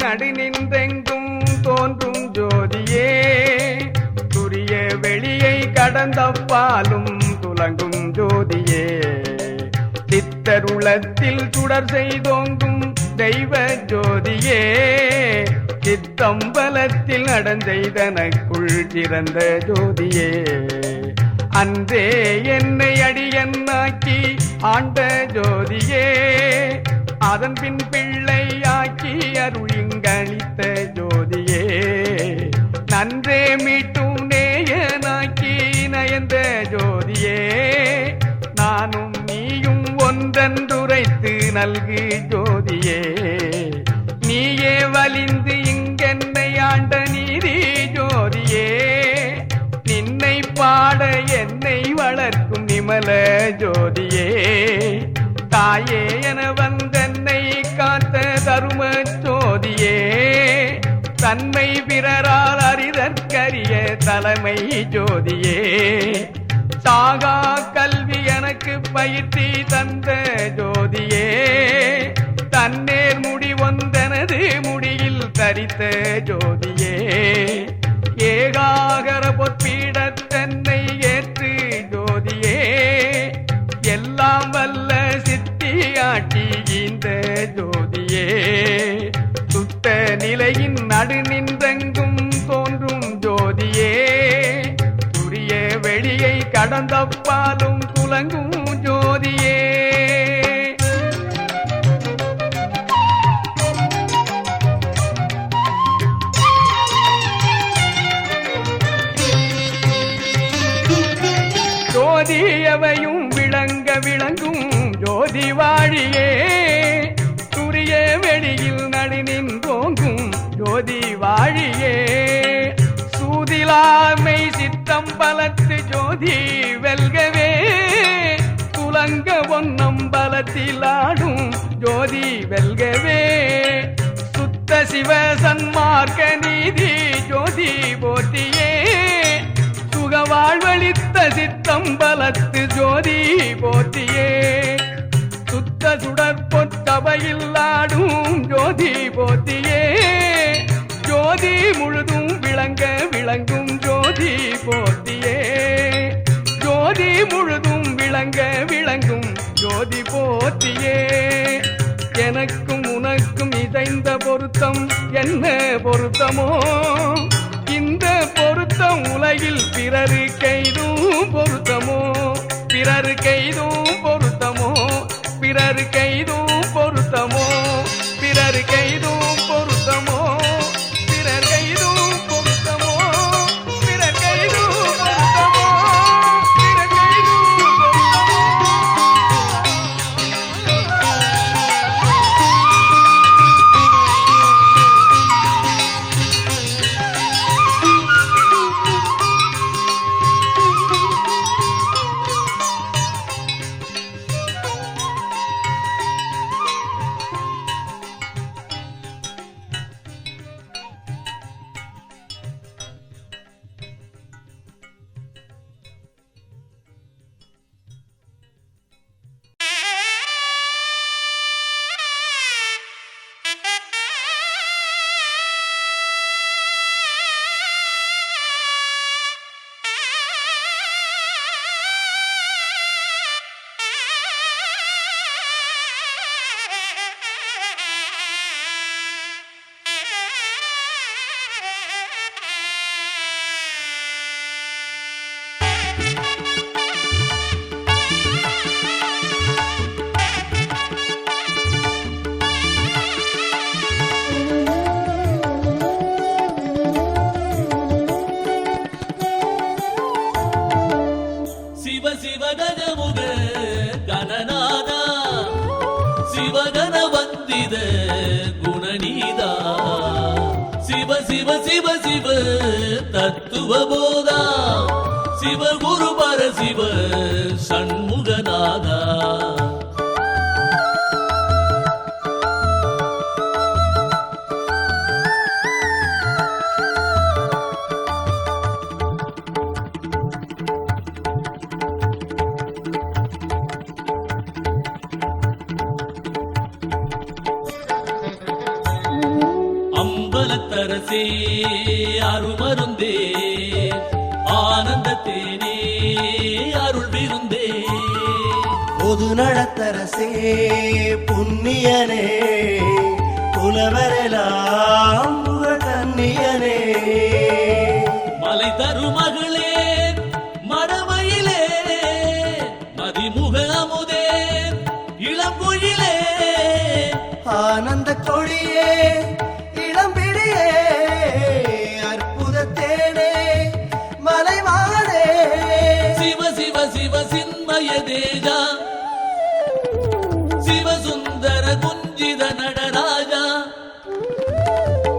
நடு நின்றெங்கும் தோன்றும் ஜோதியே, துரிய வெளியை கடந்தப்பாலும் துலங்கும் ஜோதியே, சித்தருளத்தில் சுடர் செய்தோங்கும் தெய்வ ஜோதியே, சித்தம்பலத்தில் நடந்தெய்தனக்குள் சிறந்த ஜோதியே, அன்றே என்னை அடியன்னாக்கி ஆண்ட ஜோதியே, அதன் பின் பிள்ளையாக்கி அருளிங்களித்த ஜோதியே, நன்றே மீட்டும் நேயனாக்கி நயந்த ஜோதியே, நானும் நீயும் ஒன்றென்றுரைத்து நல்கு ஜோதியே, நீயே வலிந்து இங்கென்னை ஆண்ட நீதி ஜோதியே, நின்னை பாட என்னை வளர்க்கும் நிமல ஜோதியே, தாயே என வந்தென்னை காத்த தரும ஜோதியே, தன்மை பிறரால் அறிதற்கரிய தலைமை ஜோதியே, சாகா கல்வி எனக்கு பயிற்சி தந்த ஜோதியே, தன்னேர் முடி ஒன்றனது முடியில் தரித்த ஜோதியே, ஏகாகர பொற்பீடத்தன்னை ஏற்று ஜோதியே, எல்லாம் வல்ல சித்தியாட்டி இந்த ஜோதியே, சுத்த நிலையின் நடு நின்றெங்கும் தோன்றும் ஜோதியே, துரிய வெளியை கடந்தப்பாலும் துலங்கும் ஜோதியே, ஜோதியவையும் விளங்க விளங்கும் ஜோதி வாழியே, துரிய வெளியில் நடு நின்றோங்கும் ஜோதி வாழியே, சூதிலாமை சித்தம் பலத்து ஜோதி வெல்கவே, துலங்க ஒன்னம் பலத்திலாடும் ஜோதி வெல்கவே, சுத்த சிவ சன்மார்க்க நீதி ஜோதி போற்றியே, வாழ்வழித்த சித்தம் பலத்து ஜோதி போற்றியே, சுத்த சுடற் பொற்றபையில் ஆடும் ஜோதி போற்றியே, ஜோதி முழுதும் விளங்க விளங்கும் ஜோதி போற்றியே, ஜோதி முழுதும் விளங்க விளங்கும் ஜோதி போற்றியே, எனக்கும் உனக்கும் இசைந்த பொருத்தம் என்ன பொருத்தமோ, இந்த பொருத்தம் உலகில் பிறரு கைதும் பொருத்தமோ, பிறரு கைதும் பொருத்தமோ, பிறரு கைதும் பொருத்தமோ, பிறரு கைதும் பொருத்தமோ, பிறர் கைதும் பொருத்தமோ, பிறர் கைதும் பொருத்தமோ, பிறர் கைதும் சிவ சிவ சிவ தத்துவ போதா சிவ குரு பர சிவ சண்முகநாதா அம்பலத்தரசே அருமருந்தே ஆனந்த தேனே அருள் விருந்தே பொது நடத்தரசே புண்ணியனே புலவரெல்லாம் புகழன்னியனே மலை தருமகளே மடமையிலே மதிமுக அமுதே இளம்பொழிலே ஆனந்த கொடியே இளம்பிடியே அற்புத தேனே மலைமானே சிவ சிவ சிவ சின்மய தேஜா சிவசுந்தர குஞ்சித நடராஜா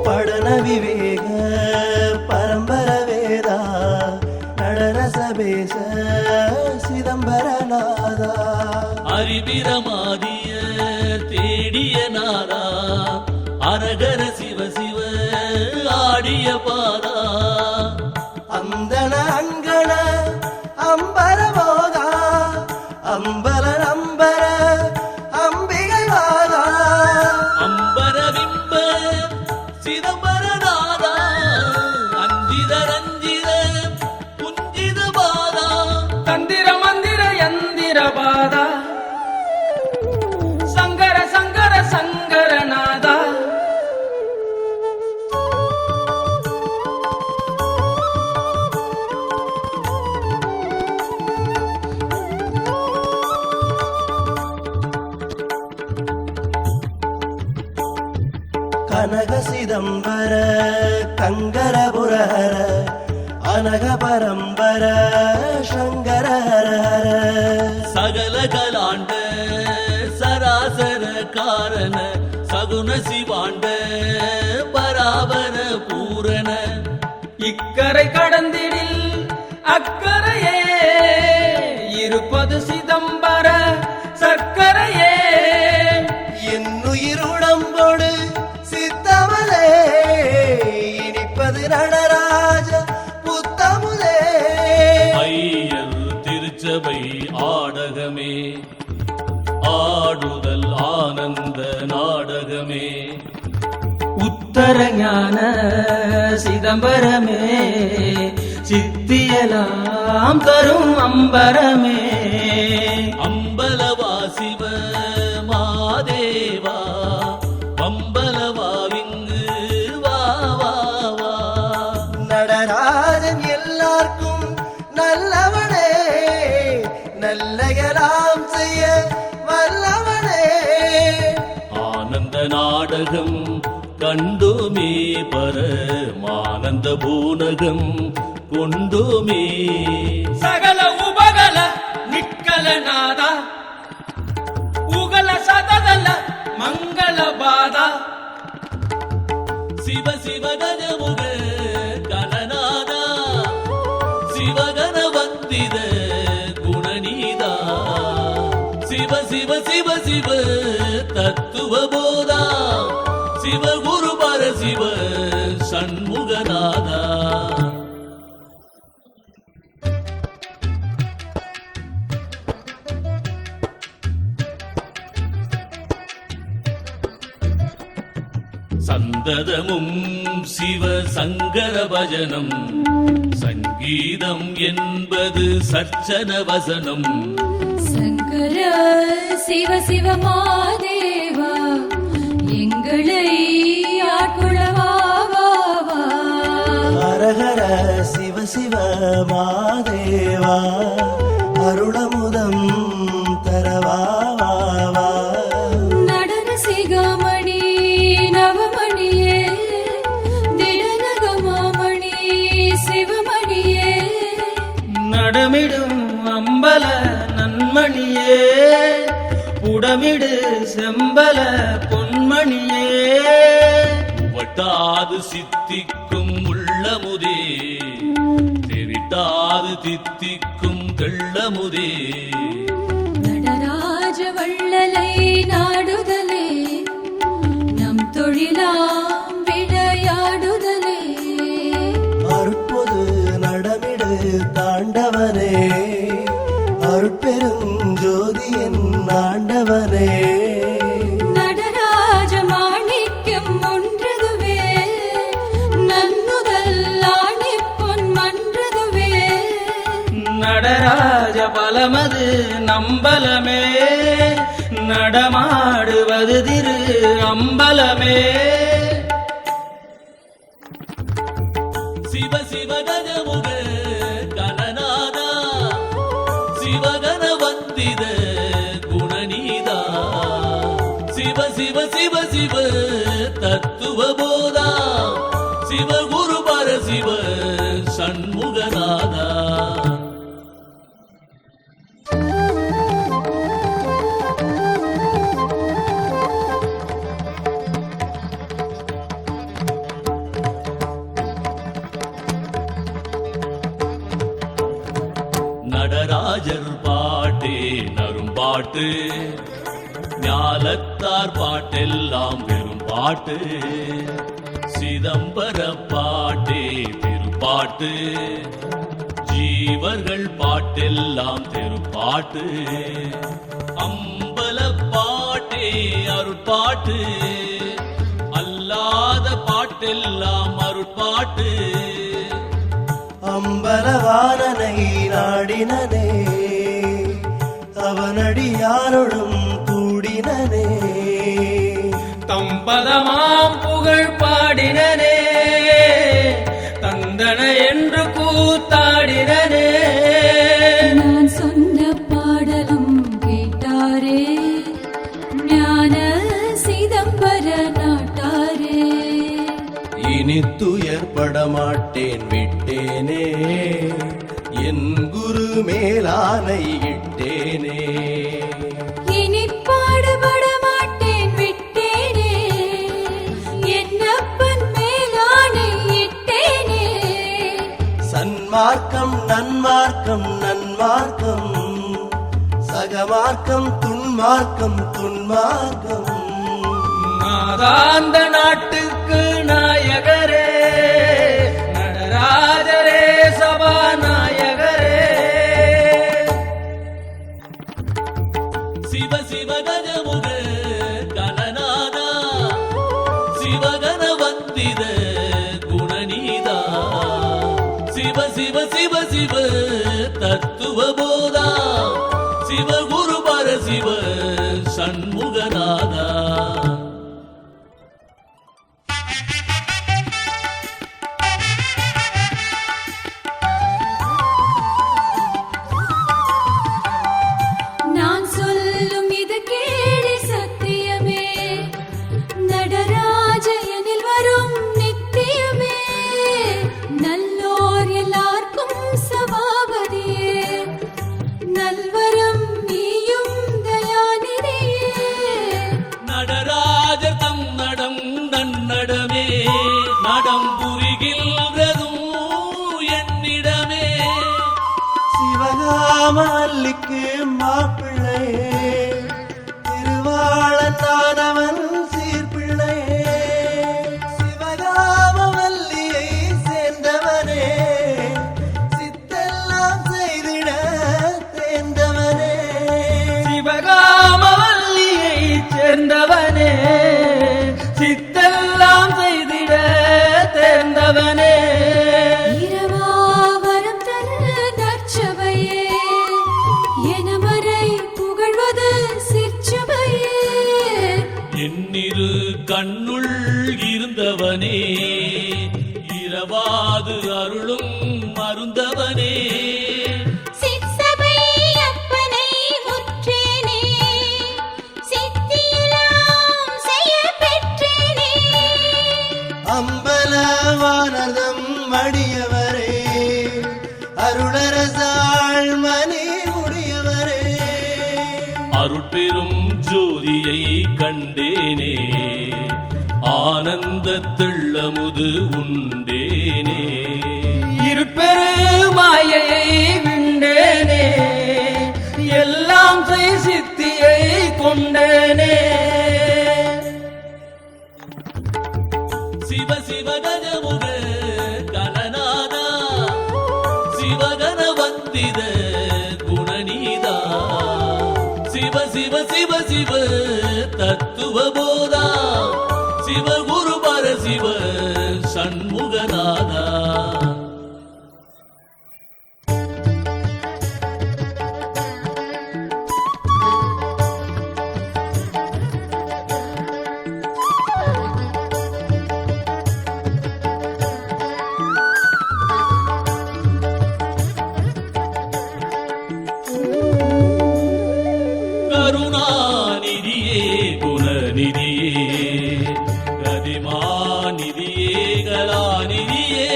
படன விவேக பரம்பர வேதா நடரசபேச சிதம்பரநாதா அறிவிரமாதிய தேடிய நாதா அரகர சிவ சிவ ஆடிய பாதா அந்தன அங்கண அம்பர போதா அம்பல நம்பர அம்பிகை வாதா அம்பர விம்ப சிதம்பரநாதா அஞ்சித ரஞ்சித குஞ்சித பாதா தந்திர மந்திர யந்திர பாதா சங்கர சங்கர சங்கரநாதா கனக சிதம்பர கங்கரபுரஹர அனக பரம்பர சங்கர ஹர சகல கலாண்ட சராசர காரண சகுன சிவாண்ட பராபர பூரண இக்கரை கடந்திடில் அக்கரையே இருப்பது சிதம்பர சர்க்கரையே என்னுயிருடம்போடு சித்தமலே இனிப்பது நடராஜ புத்தமுலே ஐயல் திருச்சபை ஆடகமே ஆடுதல் ஆனந்த நாடகமே உத்தர ஞான சிதம்பரமே சித்தியலாம் தரும் அம்பரமே அம்பலவா சிவ மாதேவா பம்பலவா விங்கு வா வா வா நடராஜன் எல்லாருக்கும் நல்லவனே நல்லகலாம் செய்ய வல்லவனே ஆனந்த நாடகம் கண்டுமே பரமானந்த பூனகம் கொண்டுமே சகல உபகல நிக்கல நாதா உகல சததல மங்கள பாதா சிவ சிவ கஜமுக கணநாதா சிவகண வந்தித குணநீதா சிவ சிவ சிவ சிவ தத்துவ போதா சிவ குரு பர சிவ சண்முகநாதா சந்ததமும் சிவ சங்கர பஜனம் சங்கீதம் என்பது சர்ச்சன வசனம் சங்கர சிவ சிவ மாதேவா எங்களை ஆட்கொள்ளவா வா வா. ஹரஹர சிவ சிவ மாதேவா அருளமுதம் தரவா வா வா. நடன சிகாமணி நவமணியே திடநகமாமணி சிவமணியே நடமிடும் அம்பல நன்மணியே புடமிடு செம்பல பொன்மணியே வட்ட தெவிட்டாது சித்திக்கும் உள்ளமுதே, தெவிட்டாது தித்திக்கும் தெள்ளமுதே. நடராஜ வள்ளலை நாடுதலே நம் தொழிலாம் விளையாடுதலே. அருட்பொது நடமிடு தாண்டவனே, அருட்பெரும் ஜோதியின் ஆண்டவனே. நடராஜ மாணிக்கம் ஒன்றதுவே, நன்முதல் ஆணி பொன் மன்றதுவே. நடராஜ பலமது நம்பலமே, நடமாடுவது திரு அம்பலமே. சிவ சிவ கஜமுக கணநாதா, சிவகன வந்தித குணநீதா. சிவ சிவ சிவ சிவ தத்துவ போதா, சிவ குரு பரசிவ சண்முகநாதா. நடராஜர் பாட்டே நரும்பாட்டு, ஞாலத்தார் பாட்டெல்லாம் பெரும் பாட்டு. சிதம்பர பாட்டே திருப்பாட்டு, ஜீவர்கள் பாட்டெல்லாம் திருப்பாட்டு. அம்பல பாட்டே அருட்பாட்டு, அல்லாத பாட்டெல்லாம் அருட்பாட்டு. அம்பலவானனை நாடினனே, அவனடியாரோடும் கூடினனே. தம்பதமாம் புகழ் பாடினனே, தந்தன என்று கூத்தாடினனே. நான் சொன்ன பாடலும் கேட்டாரே, ஞான சிதம்பர நாட்டாரே. இனி துயர்பட மாட்டேன் விட்டேனே, என் குரு மேலானை இட்டேனே. இனி பாடுபட மாட்டேன் விட்டேனே, என்னப்பன் மேலானை இட்டேனே. சன்மார்க்கம் நன்மார்க்கம் நன்மார்க்கம், சகமார்க்கம் துன்மார்க்கம் துன்மார்க்கம். நாதாந்த நாட்டுக்கு நாயகரே, நடராஜரே சபாநாயகரே. சிவ சிவ கஜமுக கணநாதா, சிவகன வந்தித குணநீதா. சிவ சிவ சிவ சிவ தத்துவ போதா, சிவ குரு பரசிவ சண்முகநாதா. நான் சொல்லும் இது கேளு சத்தியமே, நடராஜ எனில் வரும் நித்தியமே. நல்லோர் எல்லார்க்கும் சபாபதியே, நல்வரம் நீயும் தயாநிதியே. நடராஜர் தம் நடம் நன்னடமே, நடம் புரிகின்றதும் என்னிடமே. சிவகாமல்லிக்கு மாப்பிள்ளையே, திருவாளனானவன் சீர்பிள்ளையே. சிவகாமவல்லியை சேர்ந்தவனே, சித்தெல்லாம் செய்திட தேர்ந்தவனே. சிவகாமவல்லியை சேர்ந்தவனே, சித்தெல்லாம் செய்திட தேர்ந்தவனே. இரவாவரம் தர நற்சபையே, எனமறை புகழ்வது சிற்சபையே. என்னிரு கண்ணுள் இருந்தவனே, இரவாது அருளும் மருந்தவனே. சிற்சபை அப்பனை முற்றேனே, சித்தியெல்லாம் செய்ய பெற்றேனே. அம்பலவானதம் மடியவரே, அருளரசாள் மணி முடியவரே. அருட்பெரும் ஜோதியை கண்டேனே, ஆனந்த தெள்ளமுது உண்டேனே இருப்பெரு மாயையை விண்டேனே எல்லாம் செய் சித்தியை கொண்டேனே சிவ சிவ கஜமுக கணநாதா சிவகன வந்தித குணநீதா சிவ சிவ சிவ சிவ தத்துவ போதா சிவ குரு பர சிவ சண்முகநாதா கருணாநிதியே குணநிதியே கதிமாநிதியே கலாநிதியே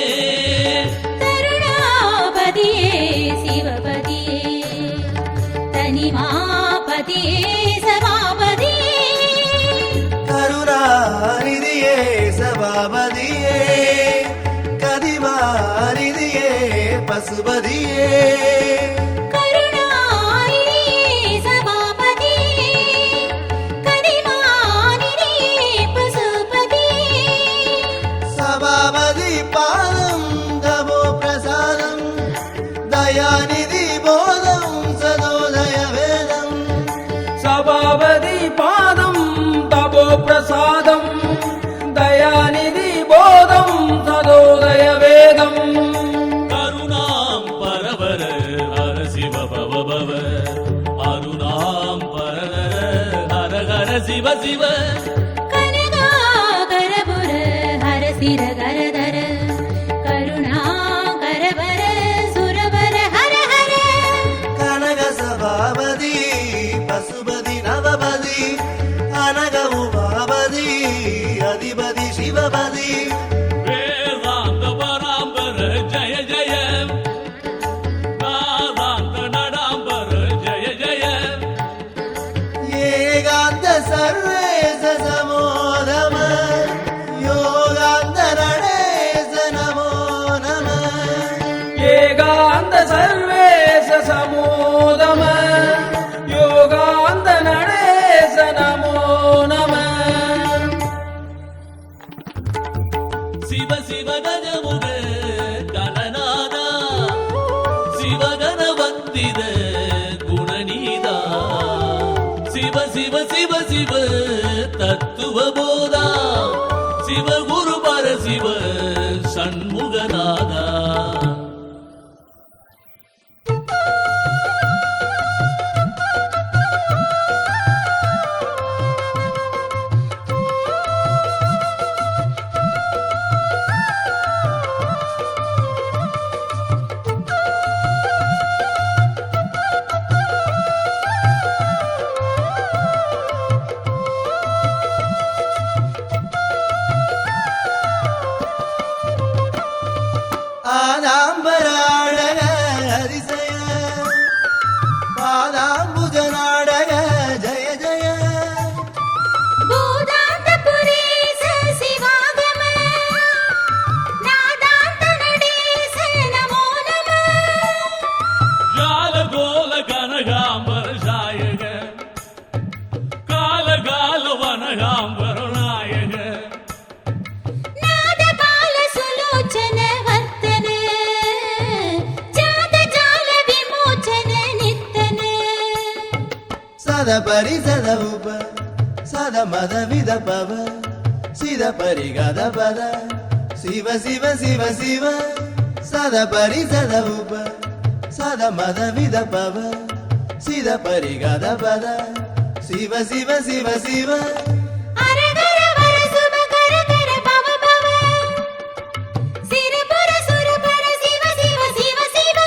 கருணாபதியே சிவபதியே தனிமாபதியே சபாபதியே கருணாநிதியே சபாபதியே கதிமாநிதியே பசுபதியே சபாபதி பாதம் தமோ பிரசாதம் தயாநிதி போதம் சதோதய வேதம் சபாபதி பாதம் தபோ பிரசாதம் தயாநிதி போதம் சதோதய வேதம் கருணாம் பரவர ஹர சிவ பவ பவ அருணாம் பரவர ஹர ஹர சிவ சிவ கனகாகரபுர ஹர சிரகரதர கருணாகரவர சுரவர ஹர ஹர கனக சபாபதி பசுபதி நவபதி அனக உமாபதி அதிபதி சிவபதி வேதாந்த பராம்பர ஜய ஜய நாதாந்த நடாம்பர ஜய ஜய ஏகாந்த சர்வேச சமோதம யோகாந்த நடேச நமோ நம ஏகாந்த சர்வேச சமோதம யோகாந்த நடேச நமோ நம சிவ சிவ கஜமுக கணநாதா சிவகன வந்தித குணநீதா சிவ சிவ சிவ சிவ தத்துவ போதா சிவ குரு பர சிவ சண்முகநாதா ஆதாம்பராடக அதிசய பாதாம்புஜ நாடக ஜய ஜய பூதாந்த புரேச சிவாகம நாதாந்த நடேச நமோ நம ஜால கோல கனகாம்பர சாயக கால கால வனகாம்பர நாயக நாதபால சுலோச்சன வர்த்தன ஜாத ஜால விமோச்சன நித்தன சத பரி சத உப சத மத வித பவ சித பரி கத பத சிவ சிவ சிவ சிவ சத பரி சத உப சத மத வித பவ சித பரி கத பத சிவ சிவ சிவ சிவ அரகர வர சுப கர கர பவ பவ சிரபுர சுரபர சிவ சிவ சிவ சிவ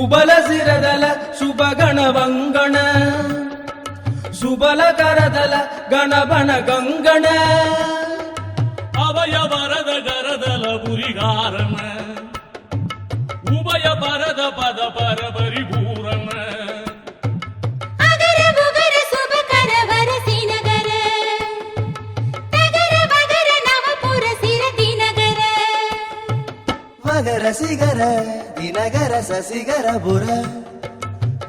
உபல சிரதல சுபகண வங்கண சுபல கரதல கணபன கங்கண அவய வரத கரதல புரிகாரண உபய பரத பத பர பரிபூரண அகர புகர சுப கர வர சினகர சிகர தினகர சசிகர புர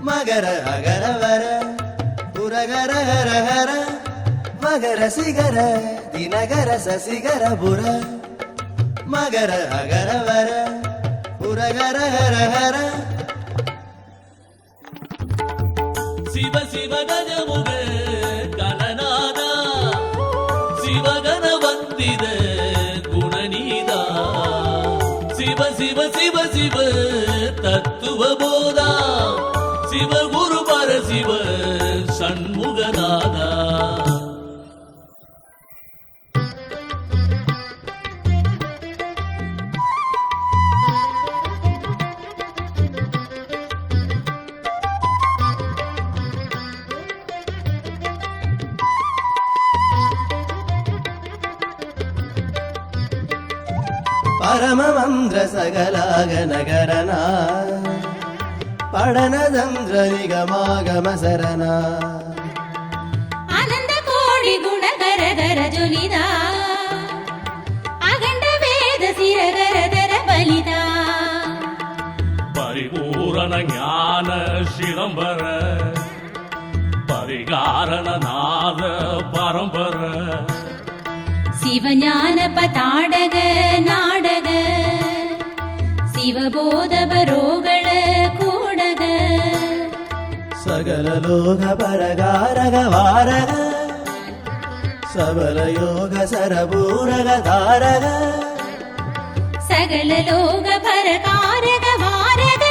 மகர அகர வர புரகர ஹர ஹர மகர சிகர தினகர சசிகர புர மகர அகர வர புரகர ஹர ஹர சிவ சிவ கஜமுக கணநாதா சிவகண வந்தித குணநீதா சிவ சிவ சிவ சிவ தத்துவ போதா சிவ குரு பர சிவ சண்முகநாதா பரமமந்திர சகலாக நகரனா படனதந்திர நிகமாகம சரணா ஆனந்த கோடி குணகர கர ஜொலிதா அகண்ட வேத சிரகர தர பலிதா பரிபூரண ஞான சிதம்பர பரிகாரண நாத பரம்பர சிவஞான பதாடக நாடக சிவபோத பரோகள கூடக சகல லோக பரகாரக வாரக சபல யோக சரபூரக தாரக சகல லோக பரகாரக வாரக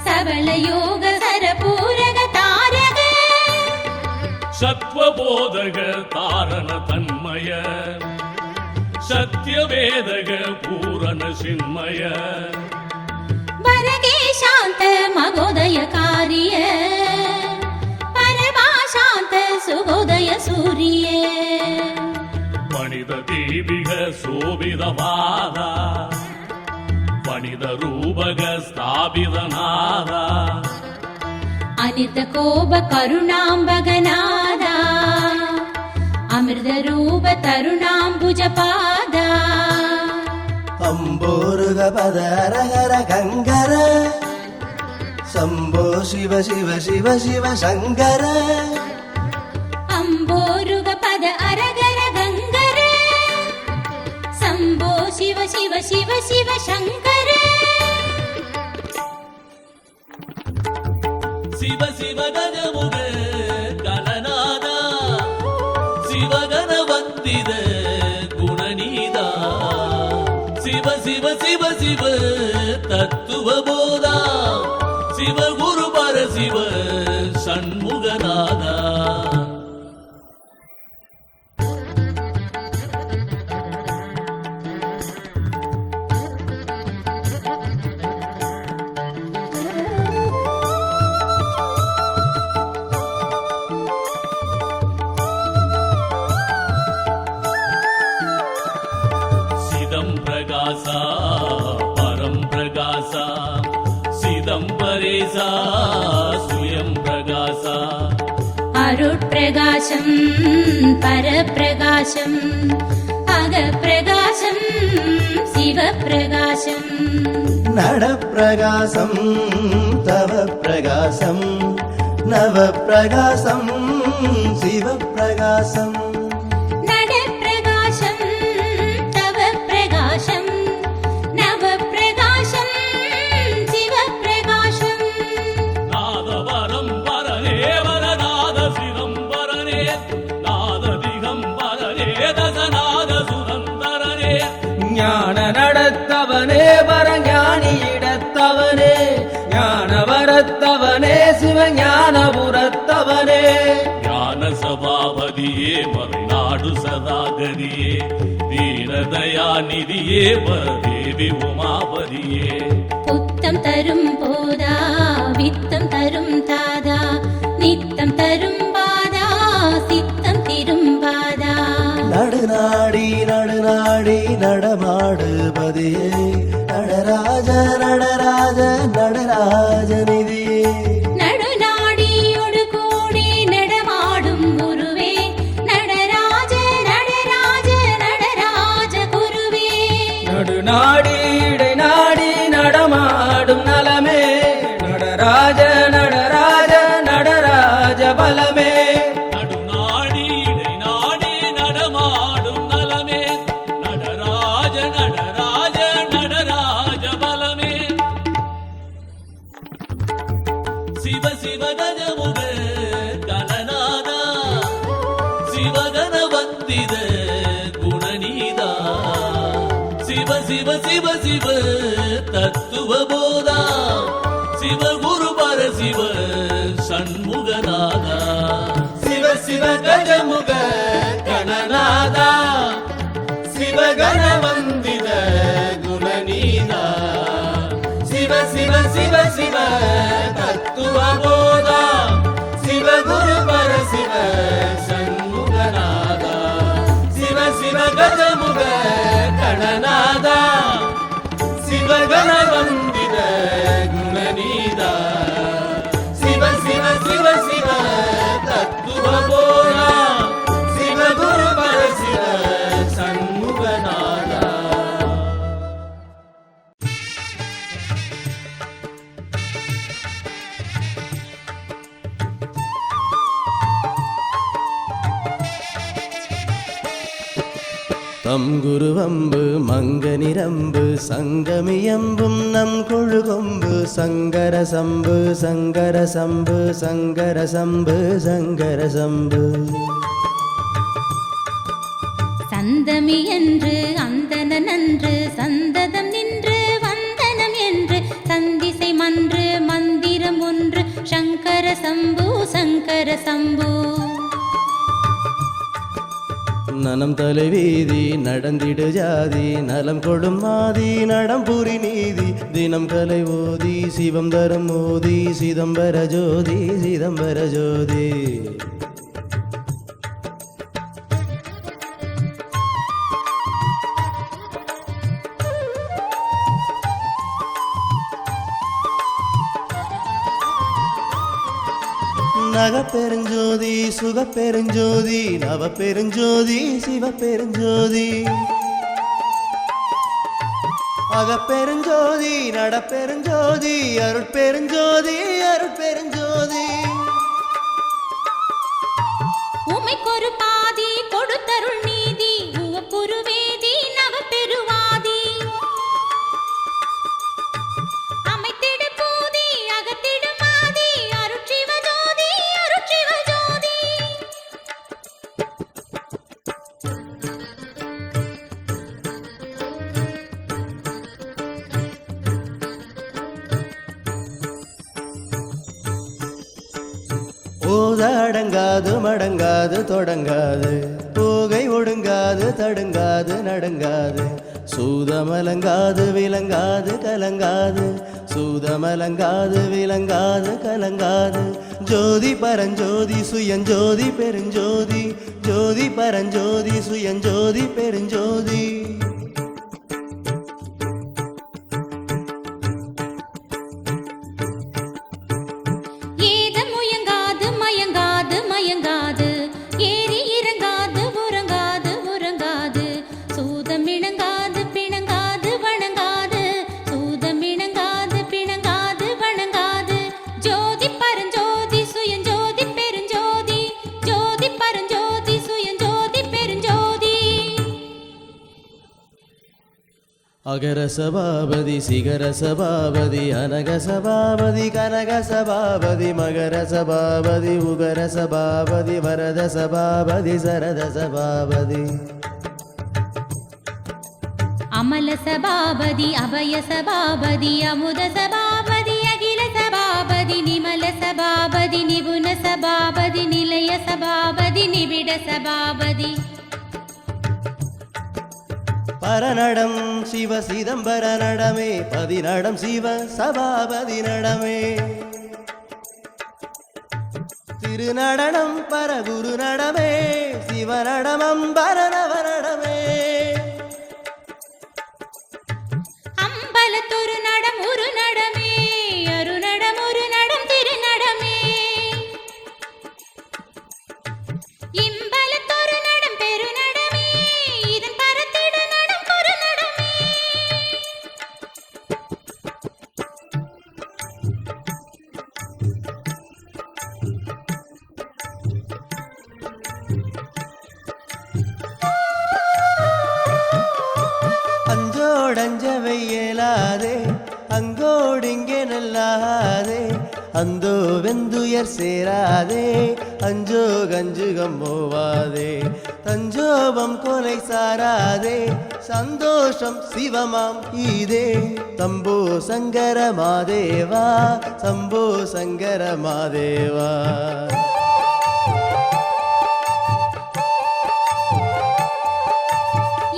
சபல யோக சரபூரக தாரக சத்வபோதக தாரண தன்மய சத்யவேதக பூரண சின்மய பரகே சாந்த மகோதய காரிய பரமாசாந்த சுகோதய சூரிய பணித தீபிக சோபிதவாதா பணித ரூபக ஸ்தாபிதநாதா அனித கோப கருணாம்பகநாதா அமிர்த ரூப தருணாம்புஜ பாதா அம்போருக பதரகர கங்கர சம்போ சிவ சிவ சிவ சிவ சங்கர அம்போருக பத அரகர கங்கர சம்போ சிவ சிவ சிவ சிவ சங்கர சிவ சிவ கஜமுக கணநாதா சிவகண வந்தித குணநீதா சிவ சிவ சிவ சிவ தத்துவ போதா சிவ குரு பர சிவ சண்முகநாதா சிதம் பிரகாசா பரம் பிரகாசா சிதம்பரேசா சுயம் பிரகாசா அருட்பிரகாசம் பரப்பிரகாசம் அகப்பிரகாசம் சிவப்பிரகாசம் நடப்பிரகாசம் தவ பிரகாசம் நவ பிரகாசம் சிவ பிரகாசம் நடப்பிரகாசம் தவ பிரகாசம் நவப்பிரகாசம் சிவப்பிரகாசம் நாதவரம் வரனே வரநாத சிதம்பரனே நாத திகம்பரனே தசநாத சுதந்தரனே ஞான நடத்தவனே வரஞானியிடத்தவனே ஞான வரத்தவனே சிவஞானபுரத்தவனே ஞான சபாபதியே மறைநாடு சதாகரியே தீனதயாநிதியே பரதேவி உமாபதியே புத்தம் தரும் போதா வித்தம் தரும் தாதா நித்தம் தரும் பாதா சித்தம் திரும்பாதா நடுநாடி நடுநாடி நடமாடுபதியே நடராஜ நடராஜ நடராஜ நிதியே நடுநாடியோடு கூடி நடமாடும் குருவே நடராஜ நடராஜ நடராஜ குருவே நடுநாடி இடை சிவ சிவ சிவ தத்துவ போதா சிவகுரு பரசிவ சண்முகநாதா சிவ சிவ கஜமுக கணநாதா சிவகண வந்தித குணநீதா சிவ சிவ சிவ சிவ தத்துவ போதா சிவகுரு பரசிவ சண்முகநாதா சிவ சிவ கஜமுக கணநாதா சிவகண வந்தித குணநீதா சிவ சிவ சிவ சிவ தத்துவ போதா சிவகுரு பரசிவ சண்முகநாதா தம் குருவம்பு மங்கனிரம்பு சங்கமியம்பும் நம் கொழுகொம்பு சங்கர சம்பு சங்கர சம்பு சங்கர சம்பு சங்கர சம்பு சந்தமி என்று அந்தணன் அன்று சந்ததம் நின்று வந்தனம் என்று சந்திசை மன்று மந்திரம் ஒன்று சங்கர சம்பு சங்கர சம்பு நனம் தலைவீதி நடந்திடு ஜாதி நலம் கொடும் மாதி நடம்புரி நீதி தினம் கலை ஓதி சிவம் தரம் மோதி சிதம்பர ஜோதி சிதம்பர ஜோதி நகப்பெருஞ்சோதி சுகப்பெருஞ்சோதி நவப்பெருஞ்சோதி சிவப்பெருஞ்சோதி அகப்பெருஞ்சோதி நடப்பெருஞ்சோதி அருட்பெருஞ்சோதி அருட்பெருஞ்சோதி உமைக்கொரு பாதி கொடுத்தருள் நீதி உவப்புருவேதி நவப்பெருவாதி அமைத்திடு பூதி அகத்திடு மாதி அருட்சிவஜோதி அருட்சிவஜோதி ஓதடங்காது மடங்காது தொடங்காது போகை ஒடுங்காது தடுங்காது நடங்காது சூதமலங்காது விலங்காது கலங்காது சூதமலங்காது விலங்காது கலங்காது ஜோதி பரஞ்சோதி சுயஞ்சோதி பெருஞ்சோதி ஜோதி பரஞ்சோதி சுயஞ்சோதி பெருஞ்சோதி ஏதம் முயங்காது மயங்காது மயங்காது ஏறி இறங்காது உறங்காது உறங்காது சூதம் இணங்காது பிணங்காது வணங்காது சூதம் இணங்காது பிணங்காது வணங்காது ஜோதி பரஞ்சோதி சுயஞ்சோதி பெருஞ்சோதி ஜோதி பரஞ்சோதி சுயஞ்சோதி பெருஞ்சோதி அகர சபாபதி சிகர சபாபதி அனக சபாபதி கனக சபாபதி மகர சபாபதி உகர சபாபதி வரத சபாபதி சரத சபாபதி அமல சபாபதி அபய சபாபதி அமுத சபாபதி அகில சபாபதி நிமல சபாபதி நிபுண சபாபதி நிலைய சபாபதி நிபிட சபாபதி பரநடம் சிவ சிதம்பர நடமே பதிநடம் சிவ சபாபதி நடமே திருநடனம் பரகுரு நடமே சிவநடமம் பரநவ நடமே அம்பலத்தொரு நடம் ஒரு நடமே அருநடம் ஒரு நடம் திருநடமே இம்பலத்தொரு நடம் பெருநடமே இதன் பரத்திடு நடம் குறு நடமே அஞ்சோடஞ்சவை இயலாதே அங்கோடிங்கே நல்லாதே அந்தோ வெந்துயர் சேராதே அஞ்சோ கஞ்சுகம் போவாதே தஞ்சோபம் கொலை சாராதே சந்தோஷம் சிவமாம் இதே சம்போ சங்கர மாதேவா சம்போ சங்கர மாதேவா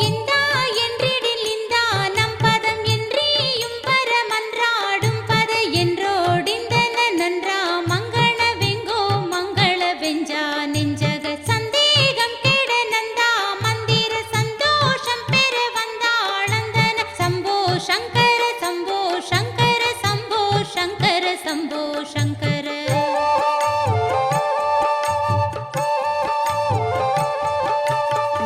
இந்தா என்றிடில் இந்தா நம் பதம் என்றியும் பரமன்றாடும் பத என்றோடிந்தன நன்றா மங்கள வெங்கோ மங்கள வெஞ்சா நெஞ்சக சந்தேகம் கெட நந்தா மந்திர சந்தோஷம் பெற வந்தானந்தன சம்போ சங்கர சம்போ சங்கர சம்போ சங்கர சம்போ சங்கர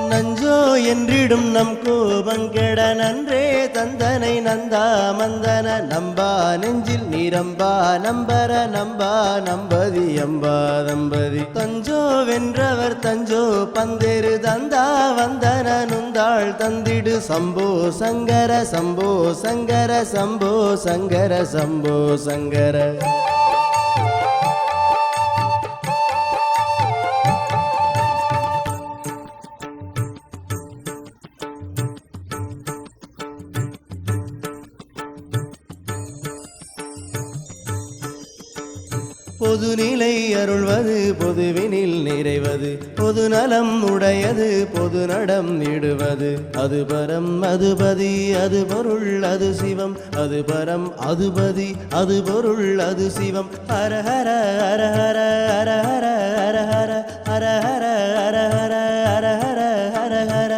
நஞ்சோ என்றிடும் நம் கோபங்கெட நன்றே தந்தனை நந்தா மந்தன நம்பா நெஞ்சில் நிரம்பா நம்பர நம்பா நம்பதி அம்பா தம்பதி தஞ்சோ வென்றவர் தஞ்சோ பந்தெரு தந்தா வந்தன நுந்தாள் தந்திடு சம்போ சங்கர சம்போ சங்கர சம்போ சங்கர சம்போ சங்கர பொதுநிலை அருள்வது பொதுவினில் நிறைவது பொது நலம் உடையது பொது நடம் இடுவது அது பரம் அதுபதி அது பொருள் அது சிவம் அது பரம் அதுபதி அது பொருள் அது சிவம் ஹர ஹர ஹர ஹர ஹர ஹர ஹர ஹர ஹர ஹர ஹர ஹர ஹர ஹர ஹர ஹர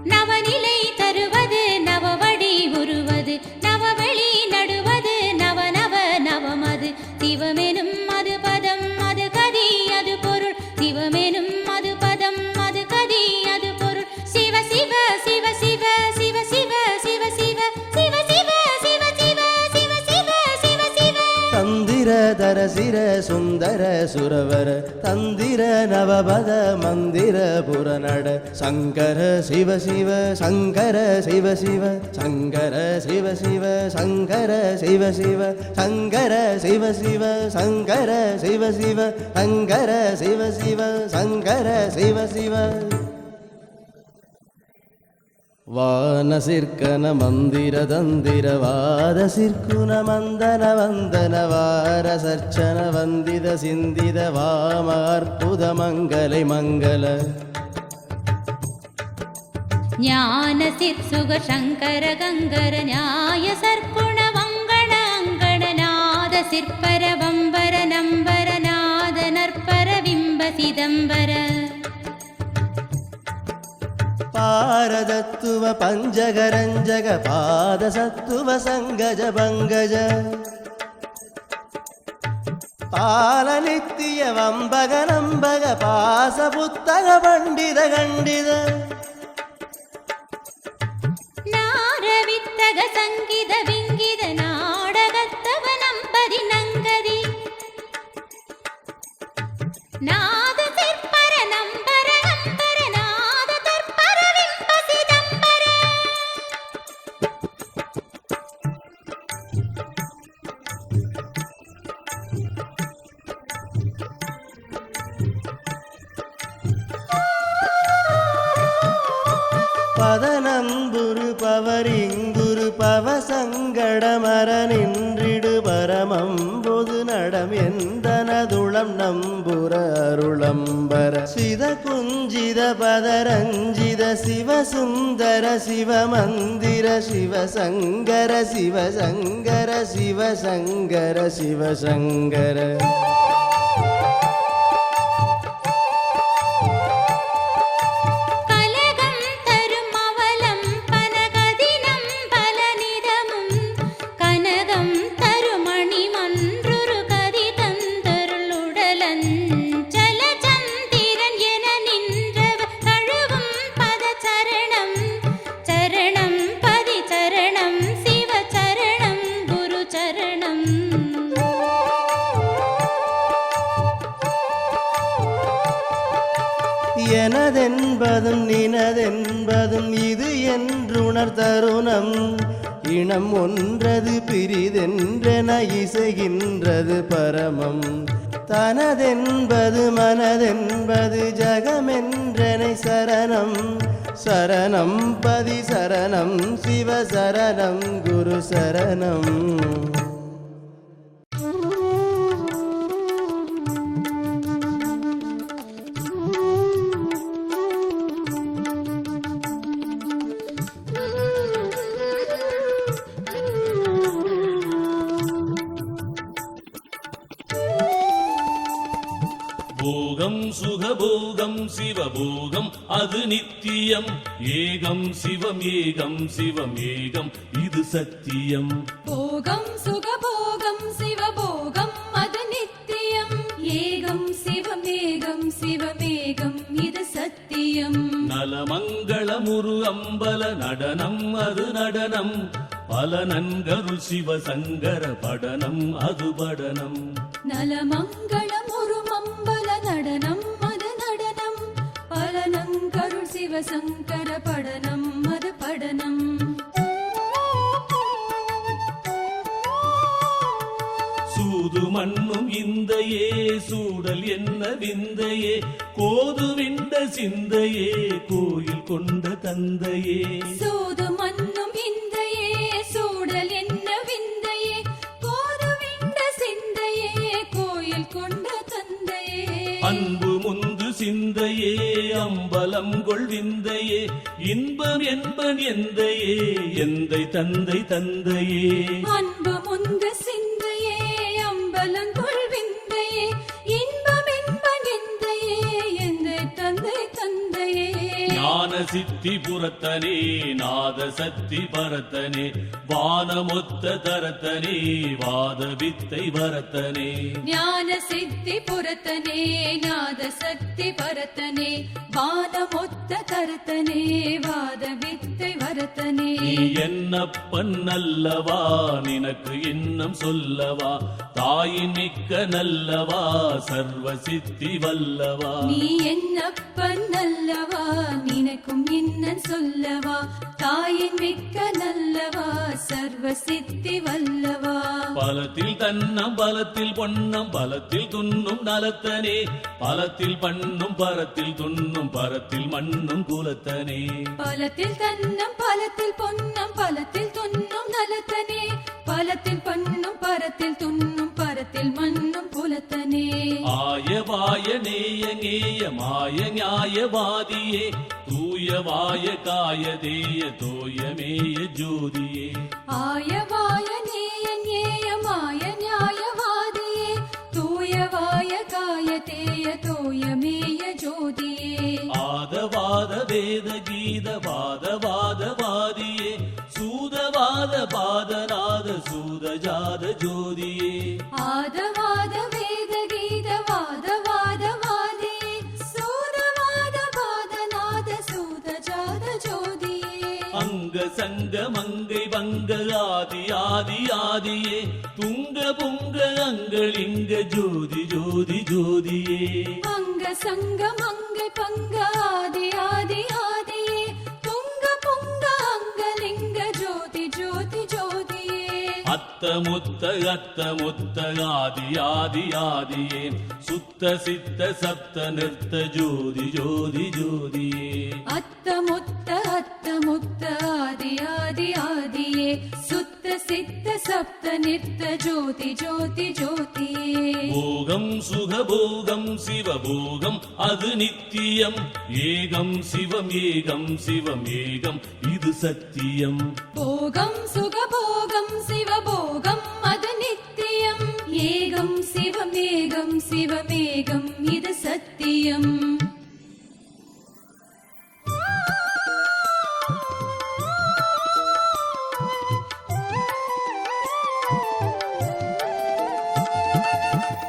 நவநிலை தருவது நவவடி உருவது நவவெளி நடுவது நவ நவ நவமது சிவமெனும் அது பதம் அது கதி அது பொருள் சிவமெனும் அது பதம் அது கதி அது பொருள் சிவ சிவ சிவ சிவ சிவ சிவ சிவ சிவ சிவ சிவ சிவ சிவ சிவ சிவ சிவ சிவ தந்திர தரசிர சுந்தர சுரவர தந்திர நவபத மந்திர புறநட சங்கர சிவ சிவ சங்கர சிவ சிவ சங்கர சிவ சிவ சங்கர சிவ சிவ சங்கர சிவ சிவ சங்கர சிவ சிவ சங்கர சிவ சிவ சங்கர சிவ சிவ வானசிற்கன மந்திர தந்திர வாத சிற்குன மந்தன வந்தன வார சர்ச்சன வந்தித சிந்தித வாம அற்புத மங்கலை மங்கள ஞான சிற்சுக சங்கர கங்கர நியாய சர்க்குண வங்கண அங்கண நாத சிற்பர வம்பர நம்பர நாத நற்பர விம்ப சிதம்பர பாரதத்துவ பஞ்சகரஞ்சக பாத சத்துவ சங்கஜ பங்கஜ பாலநித்திய வம்பக நம்பக பாச புத்தக பண்டித கண்டித நாரவித்தக சங்கித விங்கித நாடகத்தவ நம்பதி நங்கதி நாத சிற்பர நம்பர நம்பர நாத தற்பர விம்ப சிதம்பர பதனம்புரு பவரிங்குரு பவசங்கடமர நின்றிடு பரமம் பொது நடம் எந்தனதுளம் நம்புர அருளம்பர சித குஞ்சித பதரஞ்சித சிவசுந்தர சிவமந்திர சிவசங்கர சிவசங்கர சிவசங்கர சிவசங்கர கலகம் தரும் அவலம் பனகதினம் பலனிதமும் கனகம் தருமணி மன்றுரு கதி தந்தருளுடலன் சலச்சந்திரன் என நின்றவ தழுவும் பத சரணம் சரணம் பதி சரணம் சிவ சரணம் குரு சரணம் எனதென்பதும் நினதென்பதும் இது என்றுணர் தருணம் இனம் ஒன்றது பிரிதென்றென இசைகின்றது பரமம். தனதென்பது மனதென்பது ஜகமென்றனை சரணம். சரணம் பதி சரணம் சிவ சரணம் குரு சரணம். போகம் சுகபோகம் சிவபோகம் அது நித்தியம். ஏகம் சிவம் ஏகம் சிவம் ஏகம் இது சத்தியம். போகம் சுகபோகம் சிவபோகம் அது நித்தியம். ஏகம் சிவமேகம் சிவமேகம் இது சத்தியம். நலமங்களமுரு அம்பல நடனம் அது நடனம். பல நன்கருள் சிவசங்கர படனம் அது படனம். நலமங்களம் ஒரு மம்பல நடனம் அது நடனம். பலனங்கருள் சிவசங்கர படனம் அது படனம். சூது மண்ணும் இந்தையே சூடல் என்ன விந்தையே. கோது விண்ட சிந்தையே கோயில் கொண்ட தந்தையே. சூது மண்ணும் இந்தையே சூடல் என்ன விந்தையே. கோது விண்ட சிந்தையே கோயில் கொண்ட தந்தையே. அன்பு முந்து சிந்தையே அம்பலம் கொள் விந்தையே. இன்பம் என்பன் எந்தையே எந்தை தந்தை தந்தையே. அன்பு முந்து சிந்தையே அம்பலங்கொள் விந்தையே. இன்பம் என்பன் எந்தையே எந்தை தந்தை தந்தையே. ஞான சித்தி புறத்தனே நாத சக்தி பரத்தனே. வானமொத்த தரத்தனே வாத வித்தை வரத்தனே. ஞான சித்தி புறத்தனே நாத சக்தி பரத்தனே. வானமொத்த கரத்தனே வாத வித்தை வரத்தனே. நீ என்னப்பன் நல்லவா நினக்கு இன்னம் சொல்லவா. தாயின் மிக்க நல்லவா சர்வ சித்தி வல்லவா. நீ என்னப்பன் நல்லவா நினைக்கும் இன்னன் சொல்லவா. தாயின் மிக்க நல்லவா சர்வ சித்தி வல்லவா. பலத்தில் தன்னம் பலத்தில் பொன்னம் பலத்தில் துண்ணும் நலத்தனே. பலத்தில் பண்ணும் பரத்தில் துண்ணும் பரத்தில் மண்ணும் குலத்தனே. பலத்தில் தன்னம் பலத்தில் பொன்னம் பலத்தில் துண்ணும் நலத்தனே. பலத்தில் பண்ணும் பரத்தில் துண்ணும் பரத்தில் மண்ணும் குலத்தனே. ஆயவாய நேய நேய மாய நியாயவாதியே. தூயவாய காய தேய தோயமேய ஜோதியே. ஆயவாய நேய நேயமாய நியாயவாதியே. தூயவாய காய தேய தோயமேய ஜோதியே. ஆதவாத வேத கீத வாதவாதவாதியே. சூதவாத பாதநாத சூதஜாத ஜோதியே. ஆதவாத வேத கீத வாதவாதவாதியே. சூதவாத பாதநாத சூதஜாத ஜோதியே. அங்க சங்க மங்கை பங்க ஆதி ஆதி ஆதியே. துங்க புங்க அங்களிங்க ஜோதி ஜோதி ஜோதியே. அங்க சங்க மங்கை பங்க ஆதி ஆதி ஆதியே. துங்க புங்க அங்கலிங்க ஜோதி ஜோதி ஜோதியே. அத்த முத்த ஆதி ஆதி ஆதியே. சுத்த சித்த சப்த நிறுத்த ஜோதி ஜோதி ஜோதியே. அத்த முத்த ஆதி ஆதி ஆதியே. சுத்த சித்த சப்த நிறுத்த ஜோதி ஜோதி ஜோதியே. போகம் சுகபோகம் சிவபோகம் அது நித்தியம். ஏகம் சிவம் ஏகம் சிவம் ஏகம் இது சத்தியம். போகம் சுகபோகம் சிவபோகம் அது நித்தியம். ஏகம் சிவமேகம் சிவமேகம் இது சத்தியம்.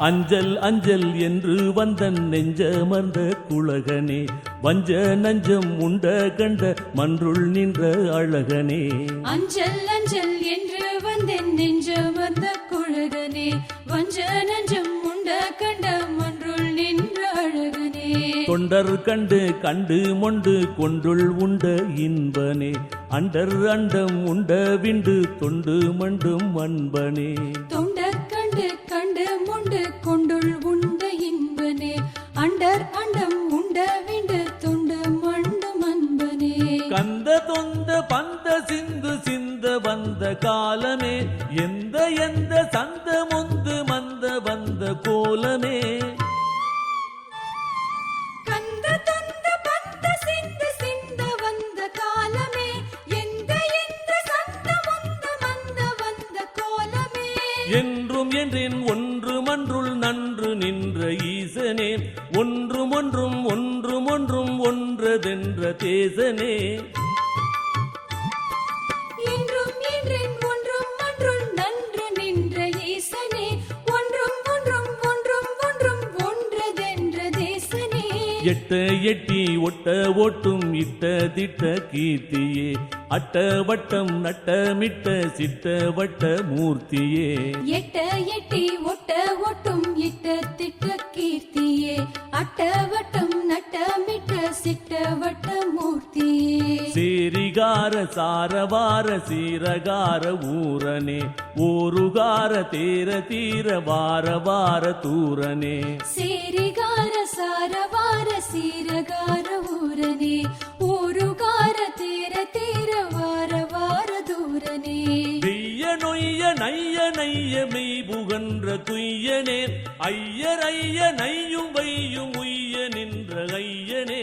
அஞ்சல் அஞ்சல் என்று வந்தன் நெஞ்சமர்ந்த குலகனே. வஞ்ச நஞ்சம் உண்ட கண்ட மன்றுள் நின்ற அழகனே. அஞ்சல் அஞ்சல் என்று வந்தென் நெஞ்சமர்ந்த குழகனே. வஞ்ச நஞ்சம் உண்ட கண்ட மன்றுள் நின்ற அழகனே. தொண்டர் கண்டு கண்டு மொண்டு கொண்டுள் உண்ட இன்பனே. அண்டர் அண்டம் உண்ட விண்டு தொண்டு மண்டும் அன்பனே தொண்டர் கண்டு கண்டு முண்டு கொண்டுள் உண்ட இன்பனே அண்டர் அண்டம் உண்ட விண்டு தொண்டு மண்டும் அன்பனே கந்த தொந்த பந்த சிந்து சிந்த வந்த காலமே எந்த எந்த சந்த முந்து மந்த வந்த கோலமே கந்த தொந்த பந்த சிந்து சிந்த வந்த காலமே எந்த எந்த சந்த முந்த மந்த வந்த கோலமே என்றும் என்றேன் ஒன்று மன்றுள் நன்று நின்ற ஈசனே ஒன்றும் ஒன்றும் ஒன்றும் ஒன்றும் ஒன்றதென்ற தேசனே என்றும் என்றேன் ஒன்றும் ஒன்றும் நன்று நின்ற ஈசனே ஒன்றும் ஒன்றும் ஒன்றும் ஒன்றும் ஒன்றதென்ற தேசனே எட்ட எட்டி ஒட்ட ஓட்டும் இட்ட திட்ட கீர்த்தியே அட்ட வட்டம் நட்டமிட்ட சிட்ட வட்ட மூர்த்தியே எட்ட எட்டி ஒட்ட ஒட்டும் இட்ட திட்ட கீர்த்தியே அட்ட வட்டம் நட்டமிட்ட சிட்ட வட்ட மூர்த்தியே சேரிகார சாரவார சீரகார ஊரனே ஓருகார தேர தீர வார வார தூரனே சேரிகார சாரவார சீரகார ஊரனே ஊருகார தேர தேர வார வார தூரனே வெய்ய நொய்ய நைய நைய மெய் புகன்ற துய்யனே ஐயர் ஐய நையும் வையும் உய்ய நின்ற ஐயனே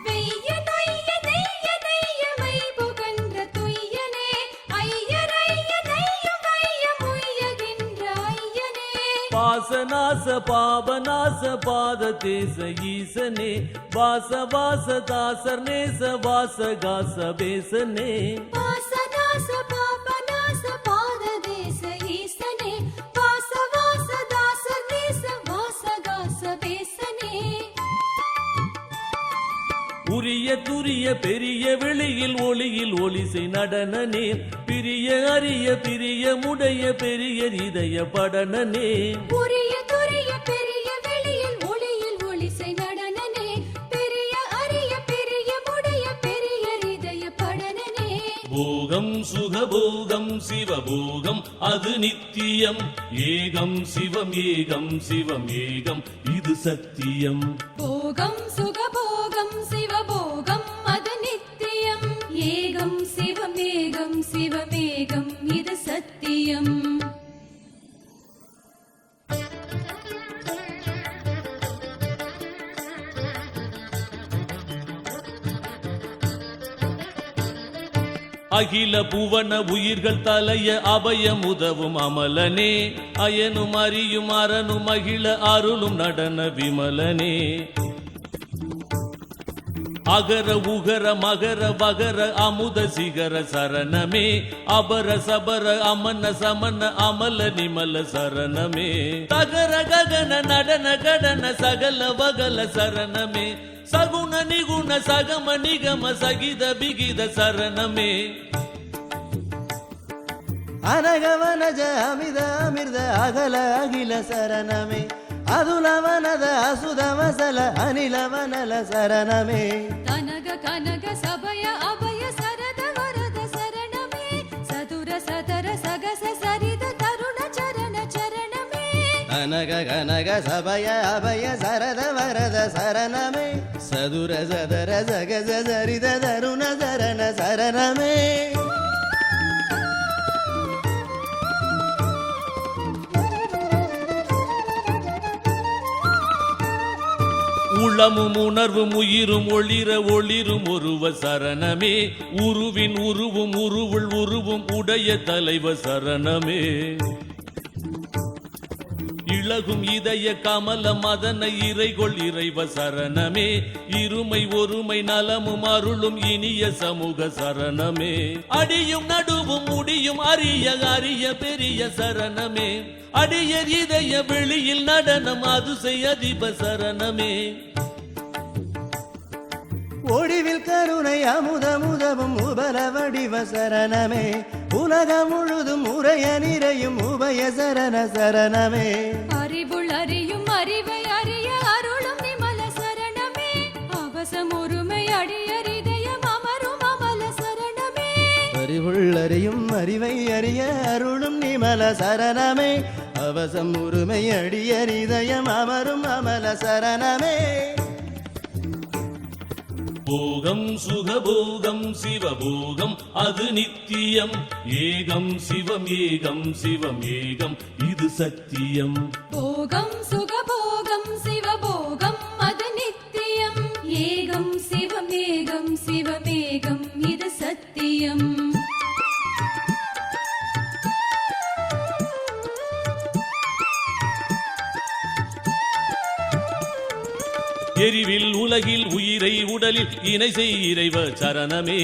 வெய்ய நொய்ய நெய்ய நெய்ய மெய் புகன்ற துய்யனே ஐயர் ஐய நெய்யும் வையம் உய்யகின்ற ஐயனே பாசநாச பாபநாச பாத தேச ஈசனே வாச வாச தாசர் நேச வாச காச பேசனே வாசநாச பாபநாச பாத தேச ஈசனே வாச வாச தாச தேச வாச காச பேசனே உரிய துரிய பெரிய வெளியில் ஒளியில் ஒளிசை நடனனே பிரிய அரிய பிரிய முடைய பெரிய இதய படனனே உரிய துரிய பெரிய வெளியில் ஒளியில் ஒளிசை நடனனே பெரிய அரிய பெரிய முடைய பெரிய இதய படனனே போகம் சுகபோகம் சிவபோகம் அது நித்தியம் ஏகம் சிவம் ஏகம் சிவம் ஏகம் இது சத்தியம் போகம் சுகபோகம் சிவபோகம் அது நித்தியம் ஏகம் சிவமேகம் சிவமேகம் இது சத்தியம் அகில புவன உயிர்கள் தலைய அபயம் உதவும் அமலனே அயனும் அறியும் அரணும் அகில அருளும் நடன விமலனே அகர உகர மகர வகர அமுத சிகர சரணமே அபர சபர அமன சமன அமல நிமல சரணமே தகர ககன நடன கடன சகல வகல சரணமே சகுண நிகுண சகம நிகம சகித பிகித சரணமே அனகவனஜ அமித அமிர்த அகல அகில சரணமே அதுலவனத அசுதவசல அனிலவனல சரணமே கனக கனக சபய அபய சரத வரத சரணமே சதுர சதர சகச சரித தருண சரண சரணமே அனக கனக சபய அபய சரத வரத சரணமே சதுர சதர சகச சரித தருண சரண சரணமே உளமும் உணர்வும் உயிரும் ஒளிர ஒளிரும் ஒருவ சரணமே உருவின் உருவும் உருவுள் உருவும் உடைய தலைவ சரணமே இளகும் இதய கமல மதன இறைகொள் இறைவ சரணமே இருமை ஒருமை நலமும் அருளும் இனிய சமூக சரணமே அடியும் நடுவும் முடியும் அரிய அரிய பெரிய சரணமே அடியர் இதய வெளியில் நடனம் அதுசை அதிப சரணமே ஒடிவில் கருணை அமுதமுதவும் உபல வடிவ சரணமே உலகம் முழுதும் உரைய நிறையும் உபய சரண சரணமே அறிவுள் அறியும் அறிவை அறிய அருளும் நிமல சரணமே அவசம் ஒருமை அடியர் இதயம் அறிவுள்ளறியும் அறிவை அறிய அருளும் நிமல சரணமே அவசம் உரிமை அடியர் இதயம் அமரும் அமல சரணமே போகம் சுகபோகம் சிவபோகம் அது நித்தியம் ஏகம் சிவம் ஏகம் சிவம் ஏகம் இது சத்தியம் போகம் சுகபோகம் சிவபோகம் அது நித்தியம் ஏகம் சிவமேகம் சிவமேகம் இது சத்தியம் எரிவில் உலகில் உயிரை உடலில் இணை செய் இறைவ சரணமே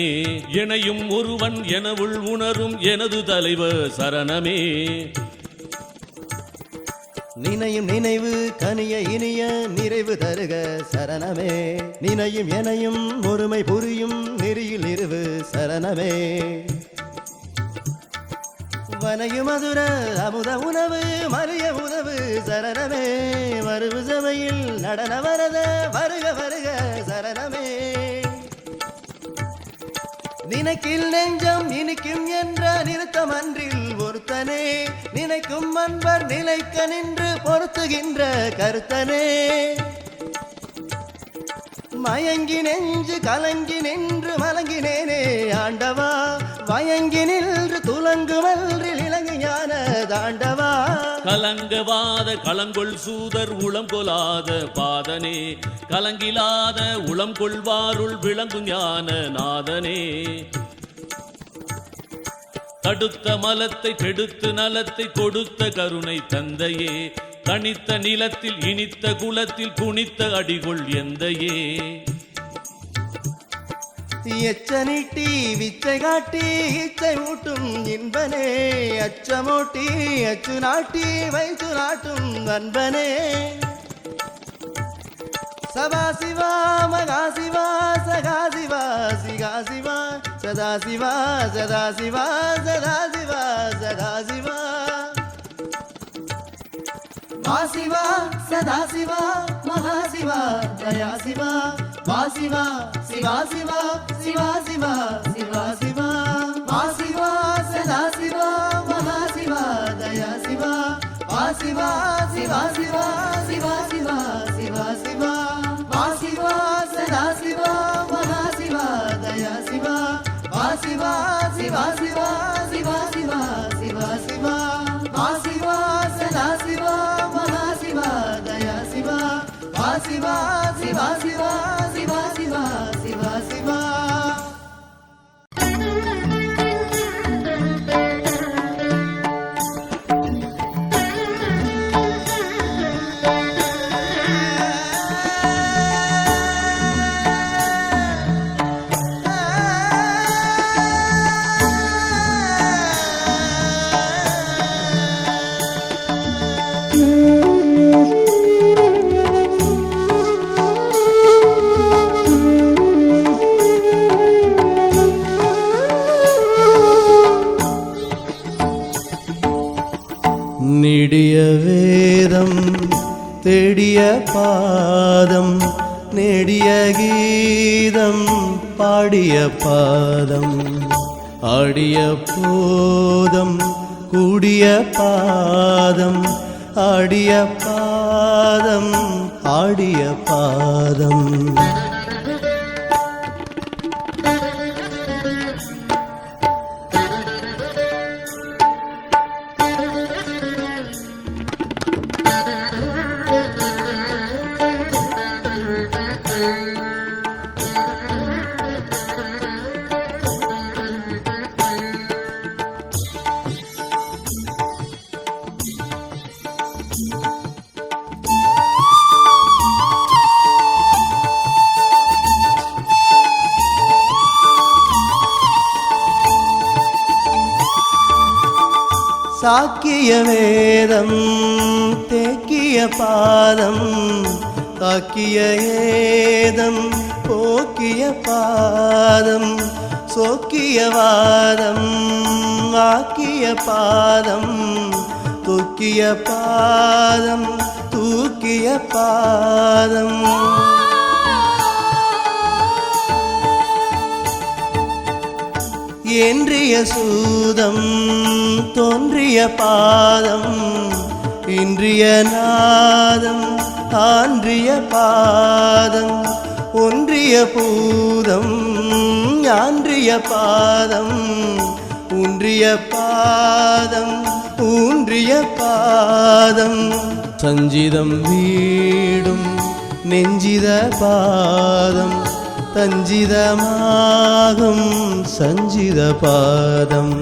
எனையும் ஒருவன் எனவுள் உணரும் எனது தலைவர் சரணமே நினையும் நினைவு கனிய இனிய நிறைவு தருக சரணமே நினையும் எனையும் ஒருமை புரியும் நெறியில் இருவு சரணமே வனையு மதுர அமுத உணவு மறிய உணவு சரணமே மறுவு சபையில் நடன வரத வருக வருக சரணமே நினைக்கில் நெஞ்சம் இனிக்கும் என்ற நிறுத்தம் அன்றில் ஒருத்தனே நினைக்கும் அன்பர் நிலைக்க நின்று பொருத்துகின்ற கருத்தனே மயங்கி நெஞ்சு கலங்கி நின்று மலங்கினேனே ஆண்டவா வயங்கி நின்று துலங்குமல்றில் இலங்கு ஞான தாண்டவா கலங்கவாத களங்கொள் சூதர் உளம் கொலாத பாதனே கலங்கிலாத உளம் கொள்வாருள் விளங்கு ஞான நாதனே தடுத்த மலத்தை கெடுத்து நலத்தை கொடுத்த கருணை தந்தையே தனித்த நிலத்தில் இனித்த குலத்தில் குனித்த அடிகொள் எந்தையே எச்சனிட்டி விச்சை காட்டி இச்சை ஊட்டும் இன்பனே அச்சமோட்டி அச்சு நாட்டி வைத்து நாட்டும் அன்பனே சபாசிவா மகாசிவா சகாசிவா சிகாசிவா சதாசிவா சதாசிவா சதாசிவா சதாசிவா வாசிவா சதாசிவா மகாசிவா தயாசிவா வாசிவா சிவா சிவா சிவா சிவா சிவா சிவா வாசிவா சதாசிவா மகாசிவா தயாசிவா வாசிவா சிவா சிவா சிவா சிவா சிவா சிவா வாசிவா சதாசிவா மகாசிவா தயாசிவா வாசிவா சிவா சிவா சிவா சிவா சிவா சிவா வாசிவா சதாசிவா மகாசிவா தயாசிவா வாசிவா சிவா சிவா சிவா சிவா சிவா சிவா நெடிய வேதம் தேடிய பாதம் நெடிய கீதம் பாடிய பாதம் ஆடிய போதம் கூடிய பாதம் ஆடிய பாதம் ஆடிய பாதம் சாக்கிய வேதம் தேக்கிய பாதம் காக்கிய ஏதம் போக்கிய பாதம் சோக்கிய வாதம் ஆக்கிய பாதம் தூக்கிய பாதம் தூக்கிய பாதம் என்றிய சூதம் தோன்றிய பாதம் இன்றிய நாதம் ஆன்றிய பாதம் ஒன்றிய பூதம் ஆன்றிய பாதம் ஊன்றிய பாதம் ஊன்றிய பாதம் சஞ்சிதம் வீடும் நெஞ்சித பாதம் தஞ்சிதமாகும் சஞ்சித பாதம்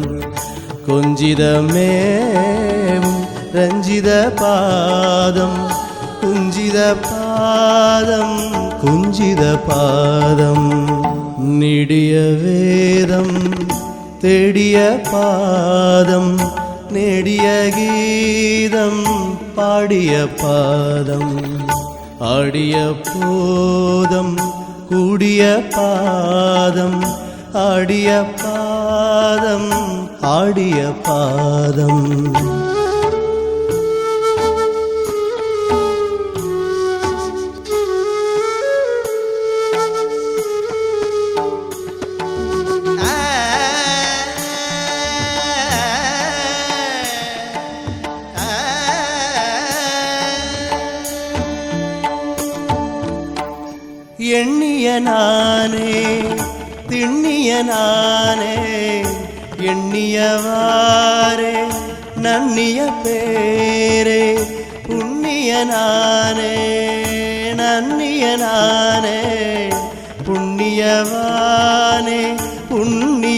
கொஞ்சிதமேவும் ரஞ்சித பாதம் குஞ்சித பாதம் குஞ்சித பாதம் நெடிய வேதம் தேடிய பாதம் நெடிய கீதம் பாடிய பாதம் ஆடிய போதம் கூடிய பாதம் ஆடிய பாதம் ஆடிய பாதம் எண்ணிய நானே திண்ணிய நானே எண்ணியவாரே நன்னிய பேரே புண்ணிய நானே நன்னிய நானே புண்ணியவானே புண்ணியவானே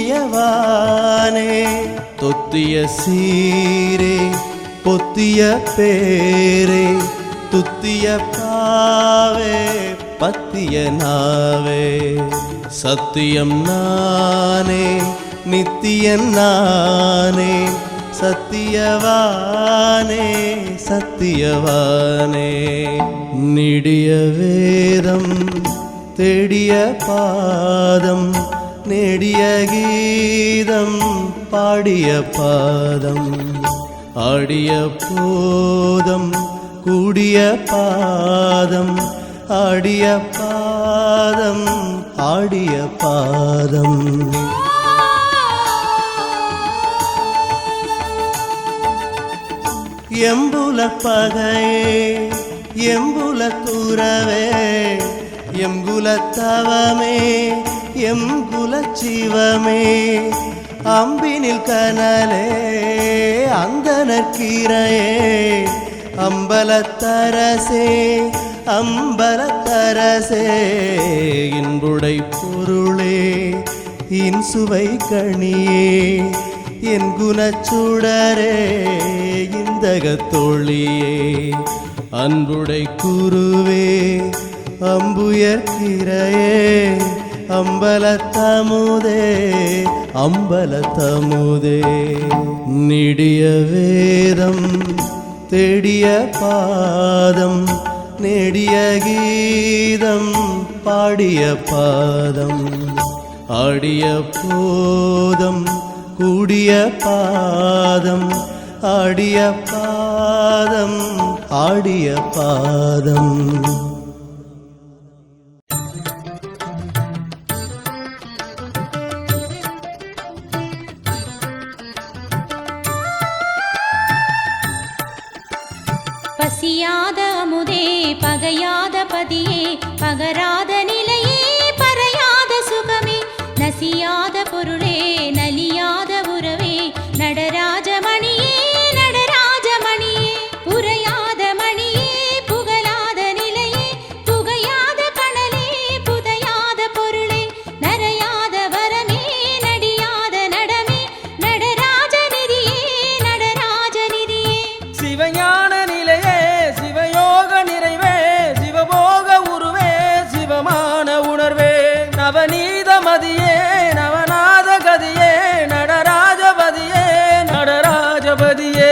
தொத்திய சீரே பொத்திய பேரே துத்திய பாவே பத்திய நாவே சத்தியம் நானே நித்தியன் நானே சத்தியவானே சத்தியவானே நெடிய வேதம் தேடிய பாதம் நெடிய கீதம் பாடிய பாதம் ஆடிய போதம் கூடிய பாதம் ஆடிய பாதம் ஆடிய பாதம் எம்புல பகையே எம்புல துறவே எங்குல தவமே எங்குல சிவமே அம்பினில் கனலே அந்தனற்கீரையே அம்பலத்தரசே அம்பலத்தரசே இன்புடை பொருளே இன்சுவை கணியே என் குணச்சுடரே இந்தகத்தொழியே அன்புடை குருவே அம்புயர்கிரையே அம்பலத்தமுதே அம்பலத்தமுதே நெடிய வேதம் தேடிய பாதம் நெடிய கீதம் பாடிய பாதம் ஆடிய போதம் கூடிய பாதம் ஆடிய பாதம் ஆடிய பாதம் பசியாத அமுதே பகையாத பதியே பகராத நிலையே பறையாத சுகமே நசியாத பொருளே நலியாத உறவே நடராஜமணியே நடராஜமணியே புரையாத மணியே புகழாத நிலையே புகையாத கணலே புதையாத பொருளே நரையாத வரமே நடியாத நடமே நடராஜநிதியே நடராஜநிதியே சிவஞான நிலையே சிவயோக நிறைவே சிவபோக உருவே சிவமான உணர்வே நவநீத மதியே நவநாத கதியே நடராஜபதியே நடராஜபதியே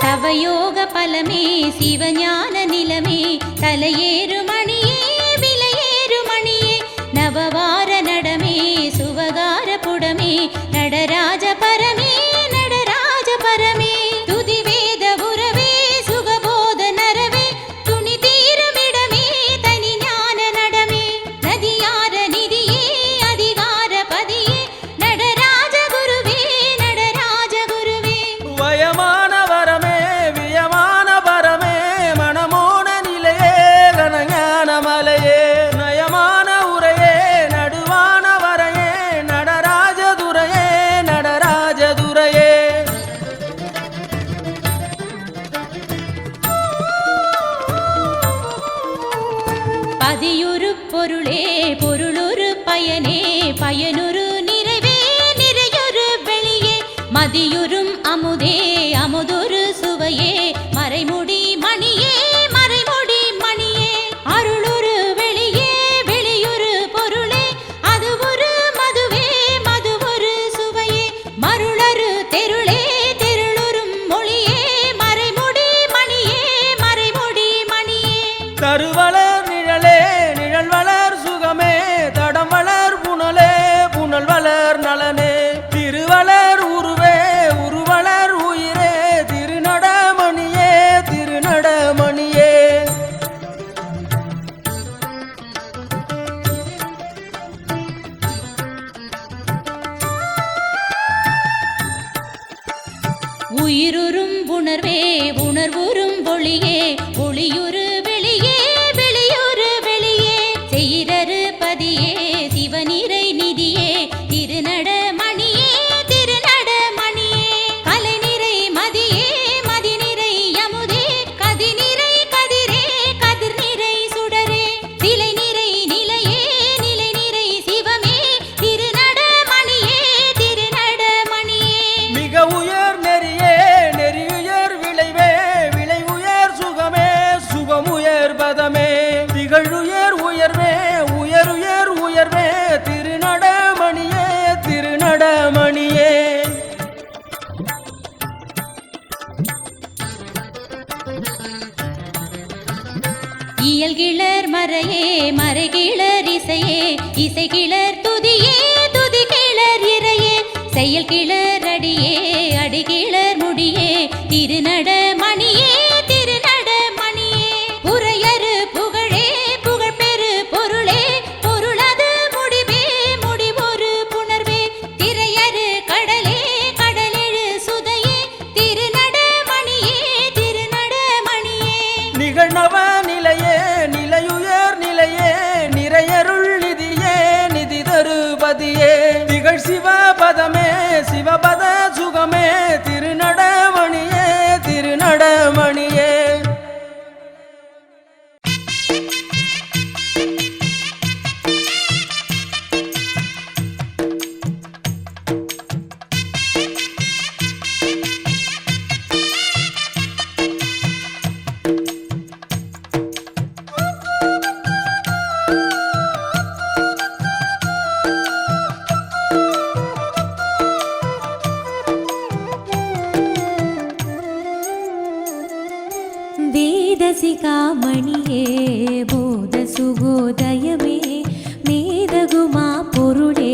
தவயோக பலமே சிவஞான நிலமே தலையேறு மணியே விலையேறு மணியே நவவார நடமே சுவகார புடமே நடராஜ பரமே நடராஜ பரமே துதி வேத உறவே சுகபோத நரவே துணி தீரமிடமே பயனுறு நிறைவே நிறையொரு வெளியே மதியுறும் அமுதே அமுதொரு சுவையே மறைமுடி மணியே மறைமுடி மணியே அருளுரு வெளியே வெளியுறு பொருளே அது ஒரு மதுவே மது ஒரு சுவையே மருளரு தெருளே தெருளுறும் மொழியே மறைமுடி மணியே மறைமுடி மணியே கருவளர் நிழலே நிழல் வளர் சுகமே தடம் வளர் புனலே புனல் வளர் நலனே திருவளர் உருவே உருவளர் உயிரே திருநடமணியே திருநடமணியே உயிருறும் உணர்வே உணர்வுறும் ஒளியே ஒளியுறு வெளியே வெளியுறு வெளியே செய்யரு பதியே சிவனிறை நிதியே திருநடமணியே திருநடமணியே கலைநிறை மதியே மதிநிறை யமுதே கதிநிறை கதிரே கதிர்நிறை சுடரே சிலை நிறை நிலையே நிலை நிறை சிவமே திருநடமணியே திருநடமணியே மிக உயர் நெறியே நெறியுயர் விளைவே விளை உயர் சுகமே சுகமுயர் பதமே திகழுயர் உயர்வே உயருயர் உயர்வே திருநடமணியே திருநடமணியே இயல்கிளர் மறையே மறைகிளர் இசையே இசைகிளர் துதியே துதிகிளர் இறையே செயல் கிளர் அடியே அடிகிளர் முடியே திருநடமணியே திருநடமணியே புறையரு புகழே புகழ்பெரு பொருளே பொருளது முடிவே முடிவொரு புணர்வே திரையரு கடலே கடலெழு சுதையே திருநடமணியே திருநடமணியே நிகழ்நவ நிலையே நிலையுயர் நிலையே நிறையருள் நிதியே நிதி தருபதியே திகழ் சிவபதமே சிவபத சுகமே திருநடமணியே திருநடமணியே வேதசிகாமணியே போத சுகோதயமே மேதகுமா பொருளே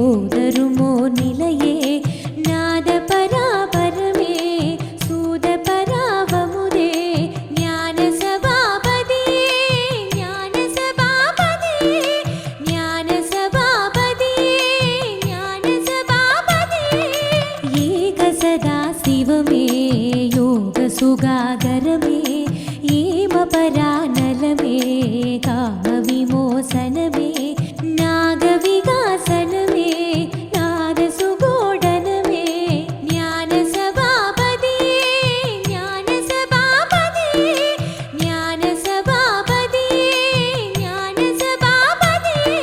ஓதருமோ நிலையே நாத பராபரமே சூத பராவமுதே ஞான சபாபதியே ஞான சபாபதியே ஞான சபாபதியே ஞான சபாபதியே ஏக சதா சிவமே யோக சுகாகரமே ஏம பராநலமே காம விமோசனமே நாக விகாசனமே நாத சுகோடனமே ஞான சபாபதியே ஞான சபாபதியே ஞான சபாபதியே ஞான சபாபதியே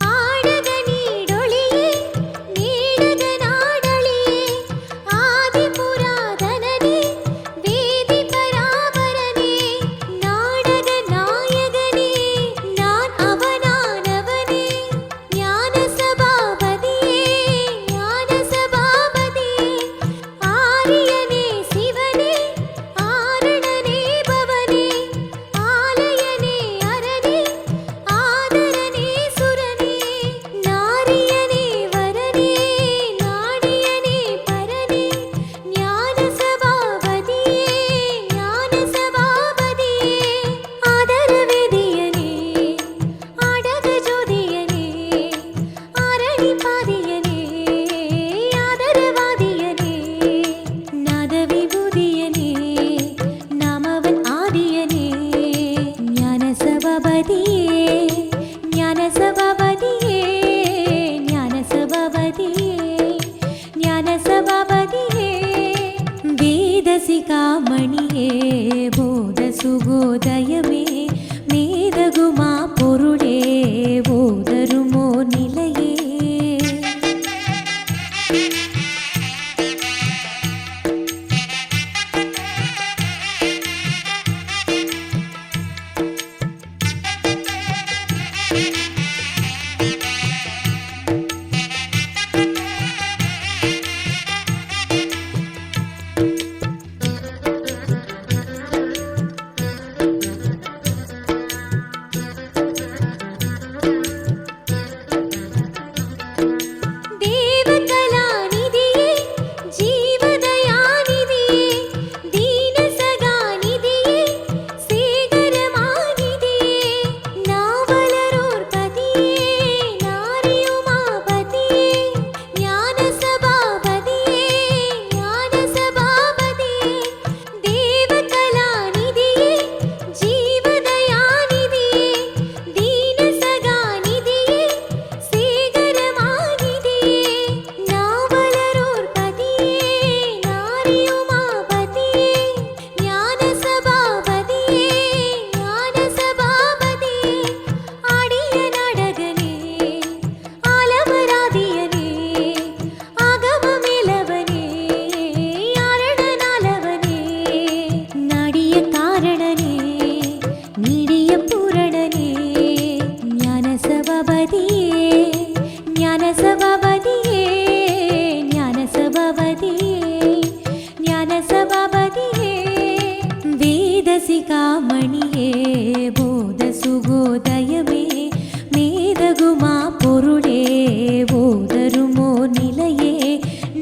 ஆடக நீடொளியே நீடக நாடொளியே ஆதி புராதனனே வேதி பராபரனே நாடக நாயகனே நான் அவனானவனே ஞான சபாபதியே ஆரியனே சிவனே ஆரணனே பவனே ஆலயனே அரனே ஆதரனே சுரனே நாரியனே வரனே நாடியனே பரனே ஞான சபாபதியே ஆதரவேதியனே ஆடக ஜோதியனே ஆரணி பாதியனே ஆதரவாதியனே நாத விபூதியனே நாமவன் ஆதியனே ஞான சபாபதியே ஞான சபாபதியே ஞான சபாபதியே ஞான சபாபதியே வேதசிகாமணியே போத சுகோதயமே மேதகுமா பொருளே போதருமோ நிலையே தேவகலாநிதியே ஜீவதயாநிதியே தீனசகாநிதியே சேகரமாநிதியே நாவலரோர் பதியே நாரியுமாபதியே ஞான சபாபதியே தேவகலாநிதியே ஜீவதயாநிதியே தீனசகாநிதியே சேகரமாநிதியே நாவலரோர் பதியே நாரியுமாபதியே ஞான சபாபதியே ஆடிய நாடகனே ஆலமராதியனே ஆகமமிலவனே ஆரணனாலவனே நாடிய காரணனே நீடிய பூரணனே ஞான சபாபதியே ஞான சபாபதியே ஞான சபாபதியே ஞான சபாபதியே வேதசிகாமணியே போத சுகோதயமே மேதகுமா பொருளே போதருமோ நிலையே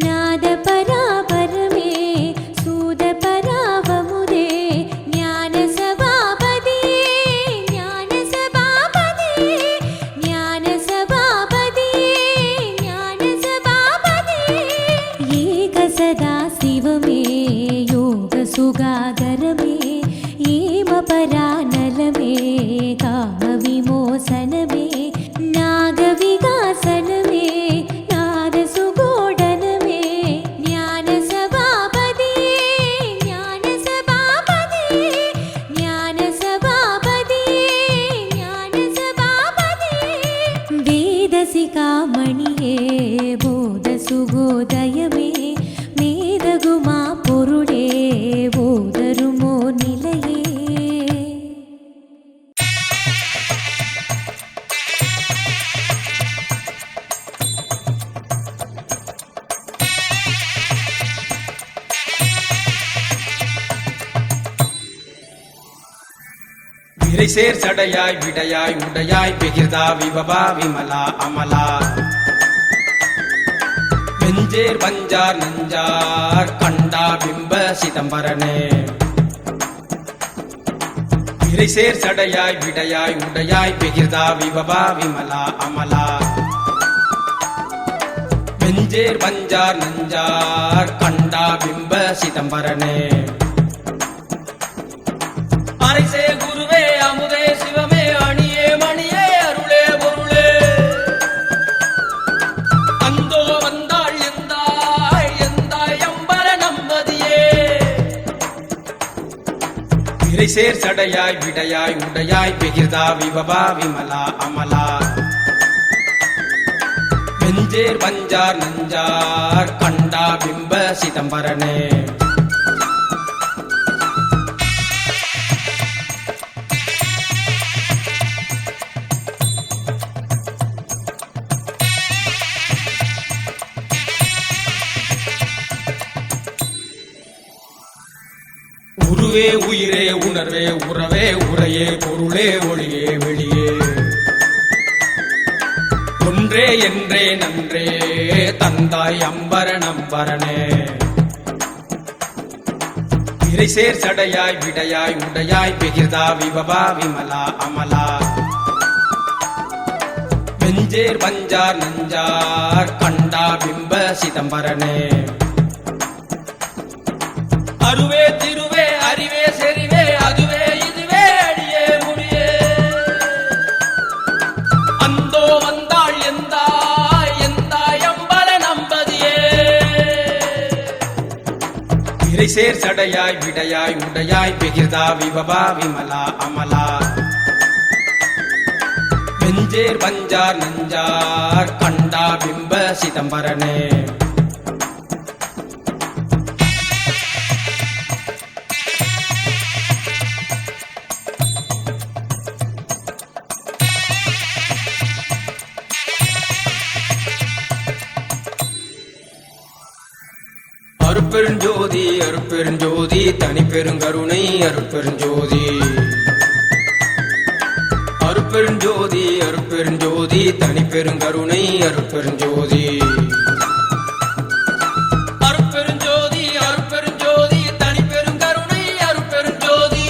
நாத பராபரமே சூத பராவமுதே ஞான சபாபதியே ஞான சபாபதியே ஞான சபாபதியே ஞான சபாபதியே ஏக சதா சிவமே யோக சுகாகரமே ஏம பராநலமே காம விமோசனமே நாக விகாசனமே நாத சுகோடனமே ஞான சபாபதியே ஞான சபாபதியே ஞான சபாபதியே ஞான சபாபதியே வேதசிகாமணியே போத சுகோதயமே மேதகுமா பொருளே போதருமோ நிலையே விரைசேர் சடையாய் விடையாய் உடையாய் பிகிர்தா விபவா விமலா அமலா வெஞ்சேர் வஞ்சார் நஞ்சார் கண்டா பிம்ப சிதம்பரனே விரைசேர் சடையாய் விடையாய் உடையாய் பிகிர்தா விபவா விமலா அமலா வெஞ்சேர் வஞ்சார் நஞ்சார் கண்டா பிம்ப சிதம்பரனே அரைசே குருவே அமுதே சிவமே அணியே மணியே அருளே பொருளே இறைசேர் சடையாய் விடையாய் உடையாய் பெகிர்தா விபவா விமலா அமலா வெஞ்சேர் வஞ்சார் நஞ்சார் கண்டா பிம்ப சிதம்பரனே உருவே உயிரே உணர்வே உறவே உரையே பொருளே ஒளியே வெளியே ஒன்றே என்றே நன்றே தந்தாய் அம்பரன் அம்பரனே இறைசேர் சடையாய் விடையாய் உடையாய் பெகிர்தா விபவா விமலா அமலா வெஞ்சேர் வஞ்சார் நஞ்சார் கண்டா பிம்ப சிதம்பரனே அருவே திருவே அறிவே செறிவே அதுவே இதுவே அடியே முடியே அந்தோ வந்தாள் எந்தாய் எந்தாய் அம்பல நம்பதியே இறைசேர் சடையாய் விடையாய் உடையாய் பெகிர்தா விபவா விமலா அமலா வெஞ்சேர் வஞ்சார் நஞ்சார் கண்டா பிம்ப சிதம்பரனே அருட்பெருஞ்சோதி அருட்பெருஞ்சோதி தனிப்பெருங்கருணை அருட்பெருஞ்சோதி அருட்பெருஞ்சோதி அருட்பெருஞ்சோதி தனிப்பெருங்கருணை அருட்பெருஞ்சோதி அருட்பெருஞ்சோதி அருட்பெருஞ்சோதி தனிப்பெருங்கருணை அருட்பெருஞ்சோதி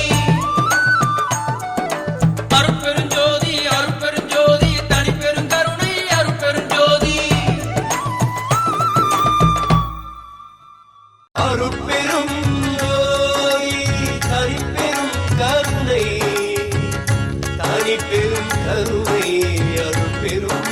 அருட்பெருஞ்சோதி அருட்பெருஞ்சோதி தனிப்பெருங்கருணை அருட்பெருஞ்சோதி அருட்பெரும் ஜோதி தனிப்பெரும் கருணை தனிப்பெரும் கருணை அருட்பெரும்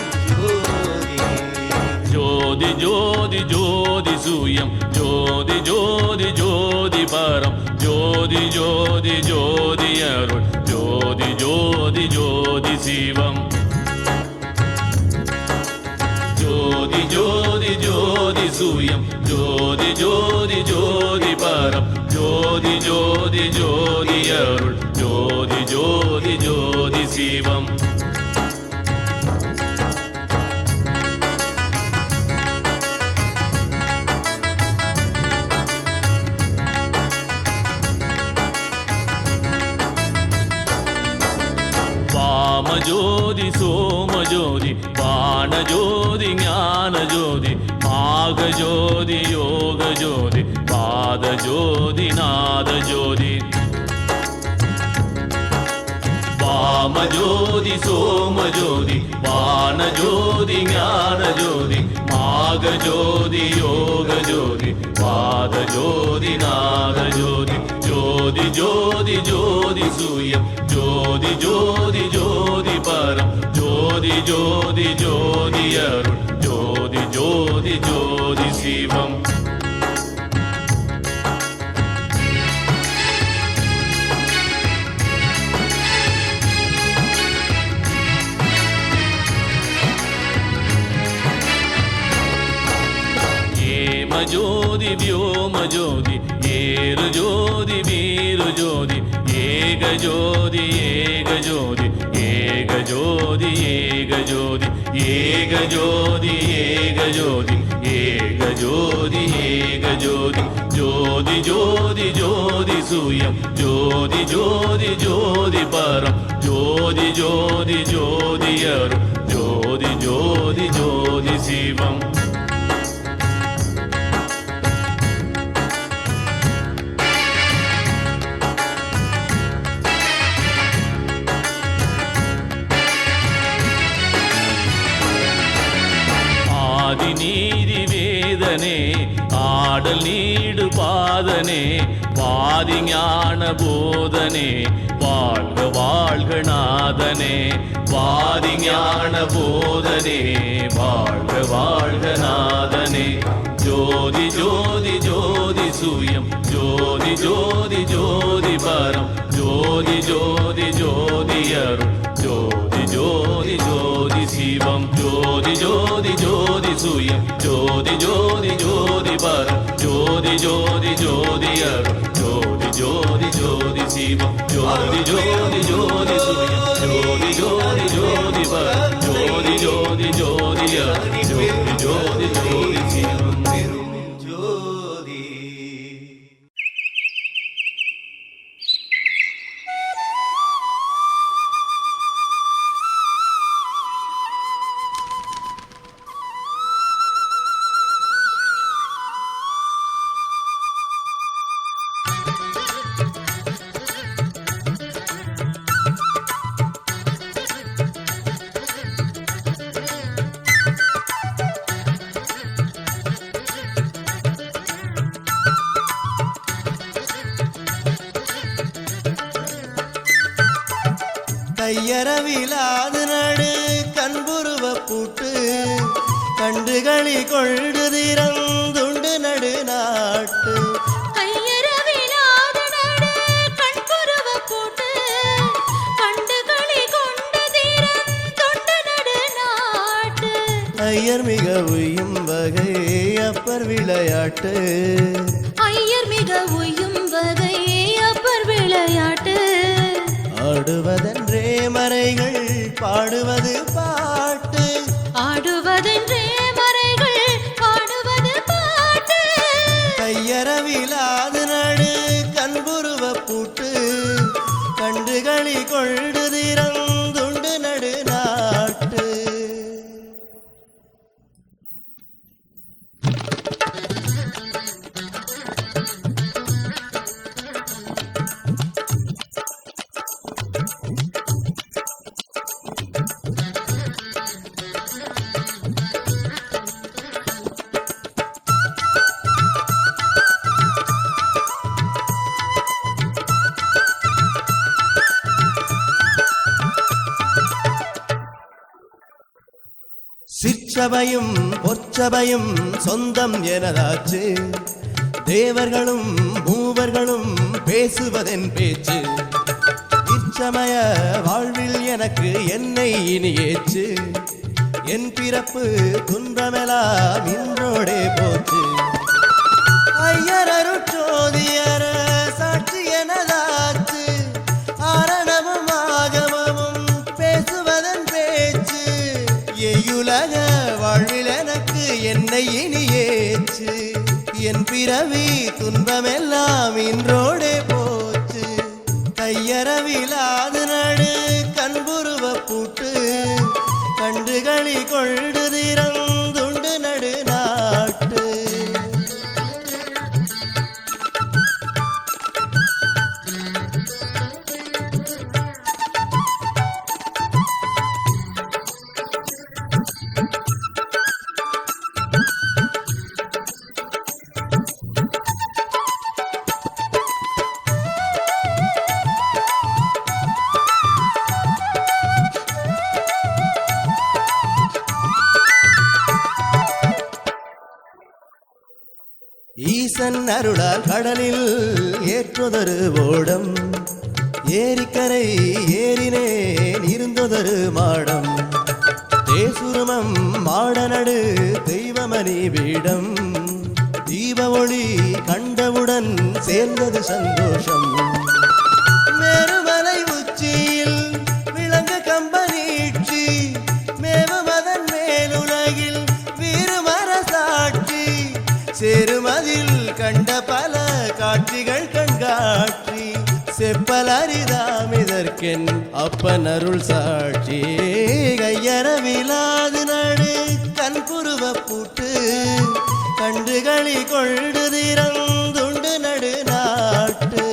ஜோதி ஜோதி ஜோதி ஜோதி சூயம் ஜோதி ஜோதி ஜோதி பரம் ஜோதி ஜோதி ஜோதி அருள் ஜோதி ஜோதி ஜோதி சிவம் ஜோதி ஜோதி ஜோதி சூயம் ஜோதி ஜோதி ஜோதி பரம் ஜோதி ஜோதி ஜோதி அருள் ஜோதி ஜோதி ஜோதி சிவம் வாமஜோதி சோமஜோதி பானஜோதி ஞானஜோதி மாகஜோதி யோகஜோதி பாதஜோதி நாதஜோதி வாமஜோதி சோமஜோதி பானஜோதி ஞானஜோதி மாகஜோதி யோகஜோதி பாதஜோதி நாதஜோதி ஜோதி ஜோதி ஜோதி சூயம் ஜோதி ஜோதி ஜோதி பரம் ஜோதி ஜோதி ஜோதி அருள் ஜோதி ஜோதி ஜோதி சிவம் ஜோதி வியோம ஜோதி ஏரு ஜோதி வீரு ஜோதி ஏக ஜோதி ஏக ஜோதி ஏக ஜோதி ஏக ஜோதி ஏக ஜோதி ஏக ஜோதி ஏக ஜோதி ஏக ஜோதி ஜோதி ஜோதி ஜோதி சூயம் ஜோதி ஜோதி ஜோதி பரம் ஜோதி ஜோதி ஜோதி அருள் ஜோதி ஜோதி ஜோதி சிவம் நீதி வேதனே ஆடல் நீடு பாதனே வாதி ஞான போதனே வாழ்க வாழ்க நாதனே வாதி ஞான போதனே வாழ்க வாழ்க நாதனே ஜோதி ஜோதி ஜோதி சூயம் ஜோதி ஜோதி ஜோதி ஜோதி பரம் ஜோதி ஜோதி ஜோதி அருள் ஜோதி ஜோதி ஜோதி சிவம் ஜோதி ஜோதி ஜோதி சுயம் ஜோதி ஜோதி ஜோதி பரம் ஜோதி ஜோதி ஜோதி அருள் ஜோதி ஜோதி ஜோதி சிவம் ஜோதி ஜோதி ஜோதி சுயம் ஜோதி ஜோதி ஜோதி பரம் ஜோதி ஜோதி ஜோதி அருள் ஜோதி ஜோதி ஜோதி சிவம் ஜோதி. கையறவிலாது நடு கண்புருவ பூட்டு கண்டுகளி கொள்டு திறந்துண்டு நடு நாட்டு கையறவிலாத நடு கண்புருவ பூட்டு கண்டுகளி கொண்டு திறந்துண்டு நடு நாட்டு ஐயர் மிக உயும் வகை அப்பர் விளையாட்டு ஐயர் மிக உயும் வகை அப்பர் விளையாட்டு ஆடுவதென்றே மறைகள் பாடுவது பாட்டு ஆடுவதென்றே மறைகள் பாடுவது பாட்டு கையறவிலாது நடு கண்புருவ பூட்டு கண்டுகளி கொள்டு திறந்துண்டு நடு நாட்டு. சிற்சபையும் பொற்சபையும் சொந்தம் எனதாச்சு தேவர்களும் மூவர்களும் பேசுவதென் பேச்சு இச்சமய வாழ்வில் எனக்கு என்னை இனி ஏச்சு என் பிறப்பு துன்பமெல்லாம் இன்றோடே போச்சு ஐயர் அருட்சோதியர சாட்சி எனதாச்சு ஆரணமும் ஆகமமும் பேசுவதன் பேச்சு எயுலக வாழ்வில் எனக்கு என்னை இனி ஏச்சு என் பிறவி துன்பமெல்லாம் இன்றோடே போச்சு கையறவிலாது நடு கண்புருவ பூட்டு கண்டுகளி கொள்டு திறந்துண்டு நடு நாட்டு. ஈசன் அருளால் கடலில் ஏற்றுதொரு ஓடம் ஏரிக்கரை ஏறினேன் இருந்ததொரு மாடம் தேசுருமம் மாடநடு தெய்வமணி வீடம் தீப ஒளி கண்டவுடன் சேர்ந்தது சந்தோஷம் மேருமலை உச்சியில் விளங்க கம்பனீட்சி மேவமதன் மேலுலகில் வீறுமர சாட்சி சேருமதில் கண்ட பல காட்சிகள் கண்காட்சி செப்பலரிதாம் இதற்கென் அப்பன் அருள் சாட்சி கையறவிலாது நடு கண்புருவ பூட்டு கண்டுகளி கொள்டு திறந்துண்டு நடு நாட்டு.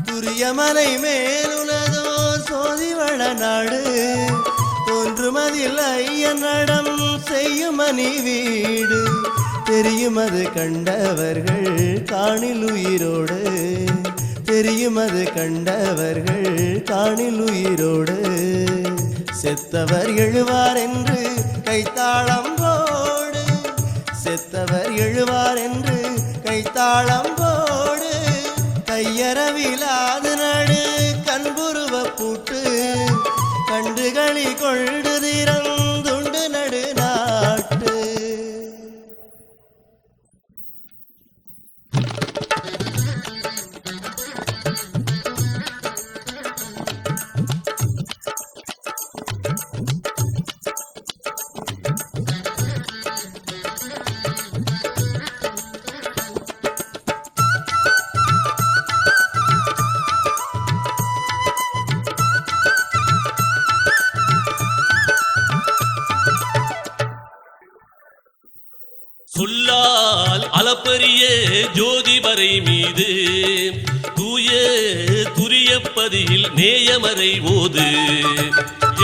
துரியமலை மேலுலதோ சோதிவள நாடு தோன்றுமதில் ஐயன் நடம் செய்யும் மணி வீடு தெரியும் அது கண்டவர்கள் காணில் உயிரோடு, தெரியும் அது கண்டவர்கள் காணில் உயிரோடு. செத்தவர் எழுவார் என்று கைத்தாளம் போடு, செத்தவர் எழுவார் என்று கைத்தாளம் போடு. கையறவிலாது நடு கண்புருவ பூட்டு, கண்டுகளி கொண்டு திறந்துண்டு நடு நாட்டு. சொல்லால் அளப்பரிய ஜோதிபரை மீது தூய துரியப்பதியில் நேயமறை ஓது.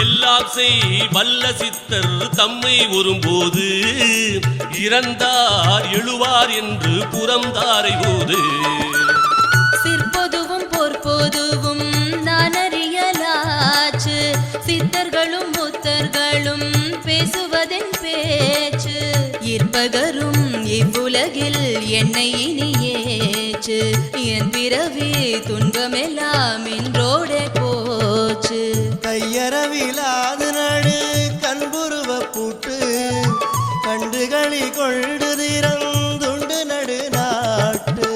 எல்லாம் செய் வல்ல சித்தர் தம்மை ஒரும்போது இறந்தார் எழுவார் என்று புறம்தாரை ஓது. சிற்பொதுவும் பொற்பொதுவும் நான் அறியலாச்சு, சித்தர்களும் முத்தர்களும் பேசுவதென் பேச்சு. இருப்பகரும் இவ்வுலகில் என்னை இனியேச்சு, என் பிறவி துன்பமெல்லாம் இன்றோடே போச்சு. கையறவிலாது நடு கண்புருவ பூட்டு, கண்டுகளி கொண்டு திறந்துண்டு நடு நாட்டு.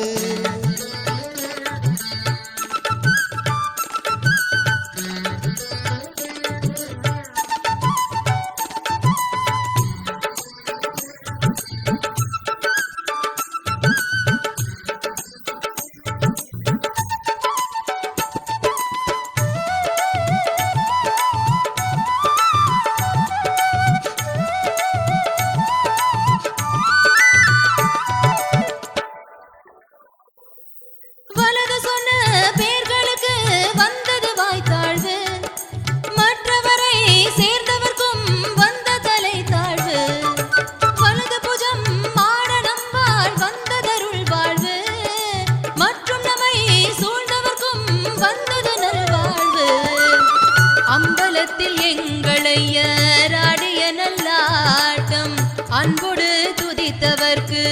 வலது சொன்ன பேர்களுக்கு வந்தது வாய்த்தாழ்வு, மற்றவரை சேர்ந்தவர்க்கும் வந்த தலை தாழ்வு. வலது புஜம் மாட நம்பால் வந்ததருள் வாழ்வு, மற்றும் நம்மை சூழ்ந்தவர்க்கும் வந்தது நல்வாழ்வு. அம்பலத்தில் எங்களையராடிய நல்லாட்டம், அன்போடு துதித்தவர்க்கு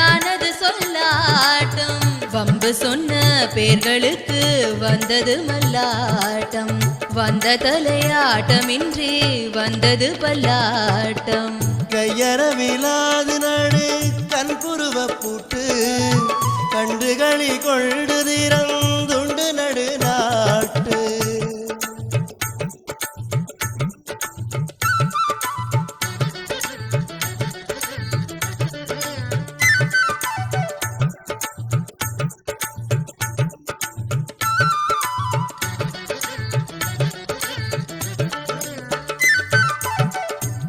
ஆனது சொல்லாட்டம். வம்பு சொன்ன பேர்களுக்கு வந்தது மல்லாட்டம், வந்த தலையாட்டமின்றி வந்தது பல்லாட்டம். கையறவிலாது நடு கண்புருவ பூட்டு, கண்டுகளி கொண்டு திறந்துண்டு நடு நாட்டு.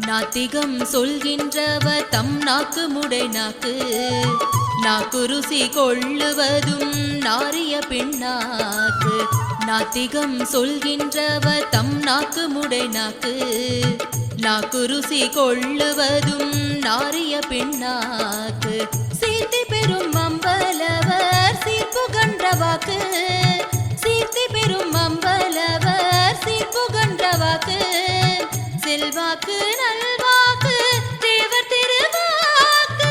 நாத்திகம் சொல்கின்றவர் தம் நாக்கு முடை நாக்கு, நாக்கு ருசி கொள்ளுவதும் நாரிய பெண்ணாக்கு. நாத்திகம் சொல்கின்றவர் தம் நாக்கு முடை நாக்கு, நாக்கு ருசி கொள்ளுவதும் நாரிய பெண்ணாக்கு. சீர்த்தி பெறும் அம்பலவர் சீர்ப்புகன்ற வாக்கு, சீர்த்தி பெறும் அம்பலவர் சீர்ப்புகன்ற வாக்கு. செல்வாக்கு நல்வாக்கு தேவர் திருவாக்கு,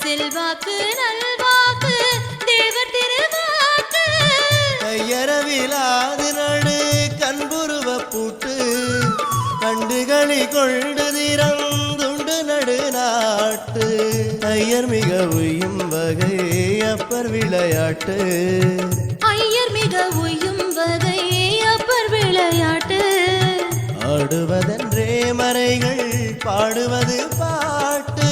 செல்வாக்கு நல்வாக்கு தேவர் திருவாக்கு. கையறவிலாது நடு கண்புருவ பூட்டு, கண்டுகளி கொண்டு திறந்துண்டு நடு நாட்டு. ஐயர் மிக உய்யும் வகை அப்பர் விளையாட்டு, ஐயர் மிக உய்யும் வகை அப்பர் விளையாட்டு. ஆடுவதென்றே மறைகள் பாடுவது பாட்டு,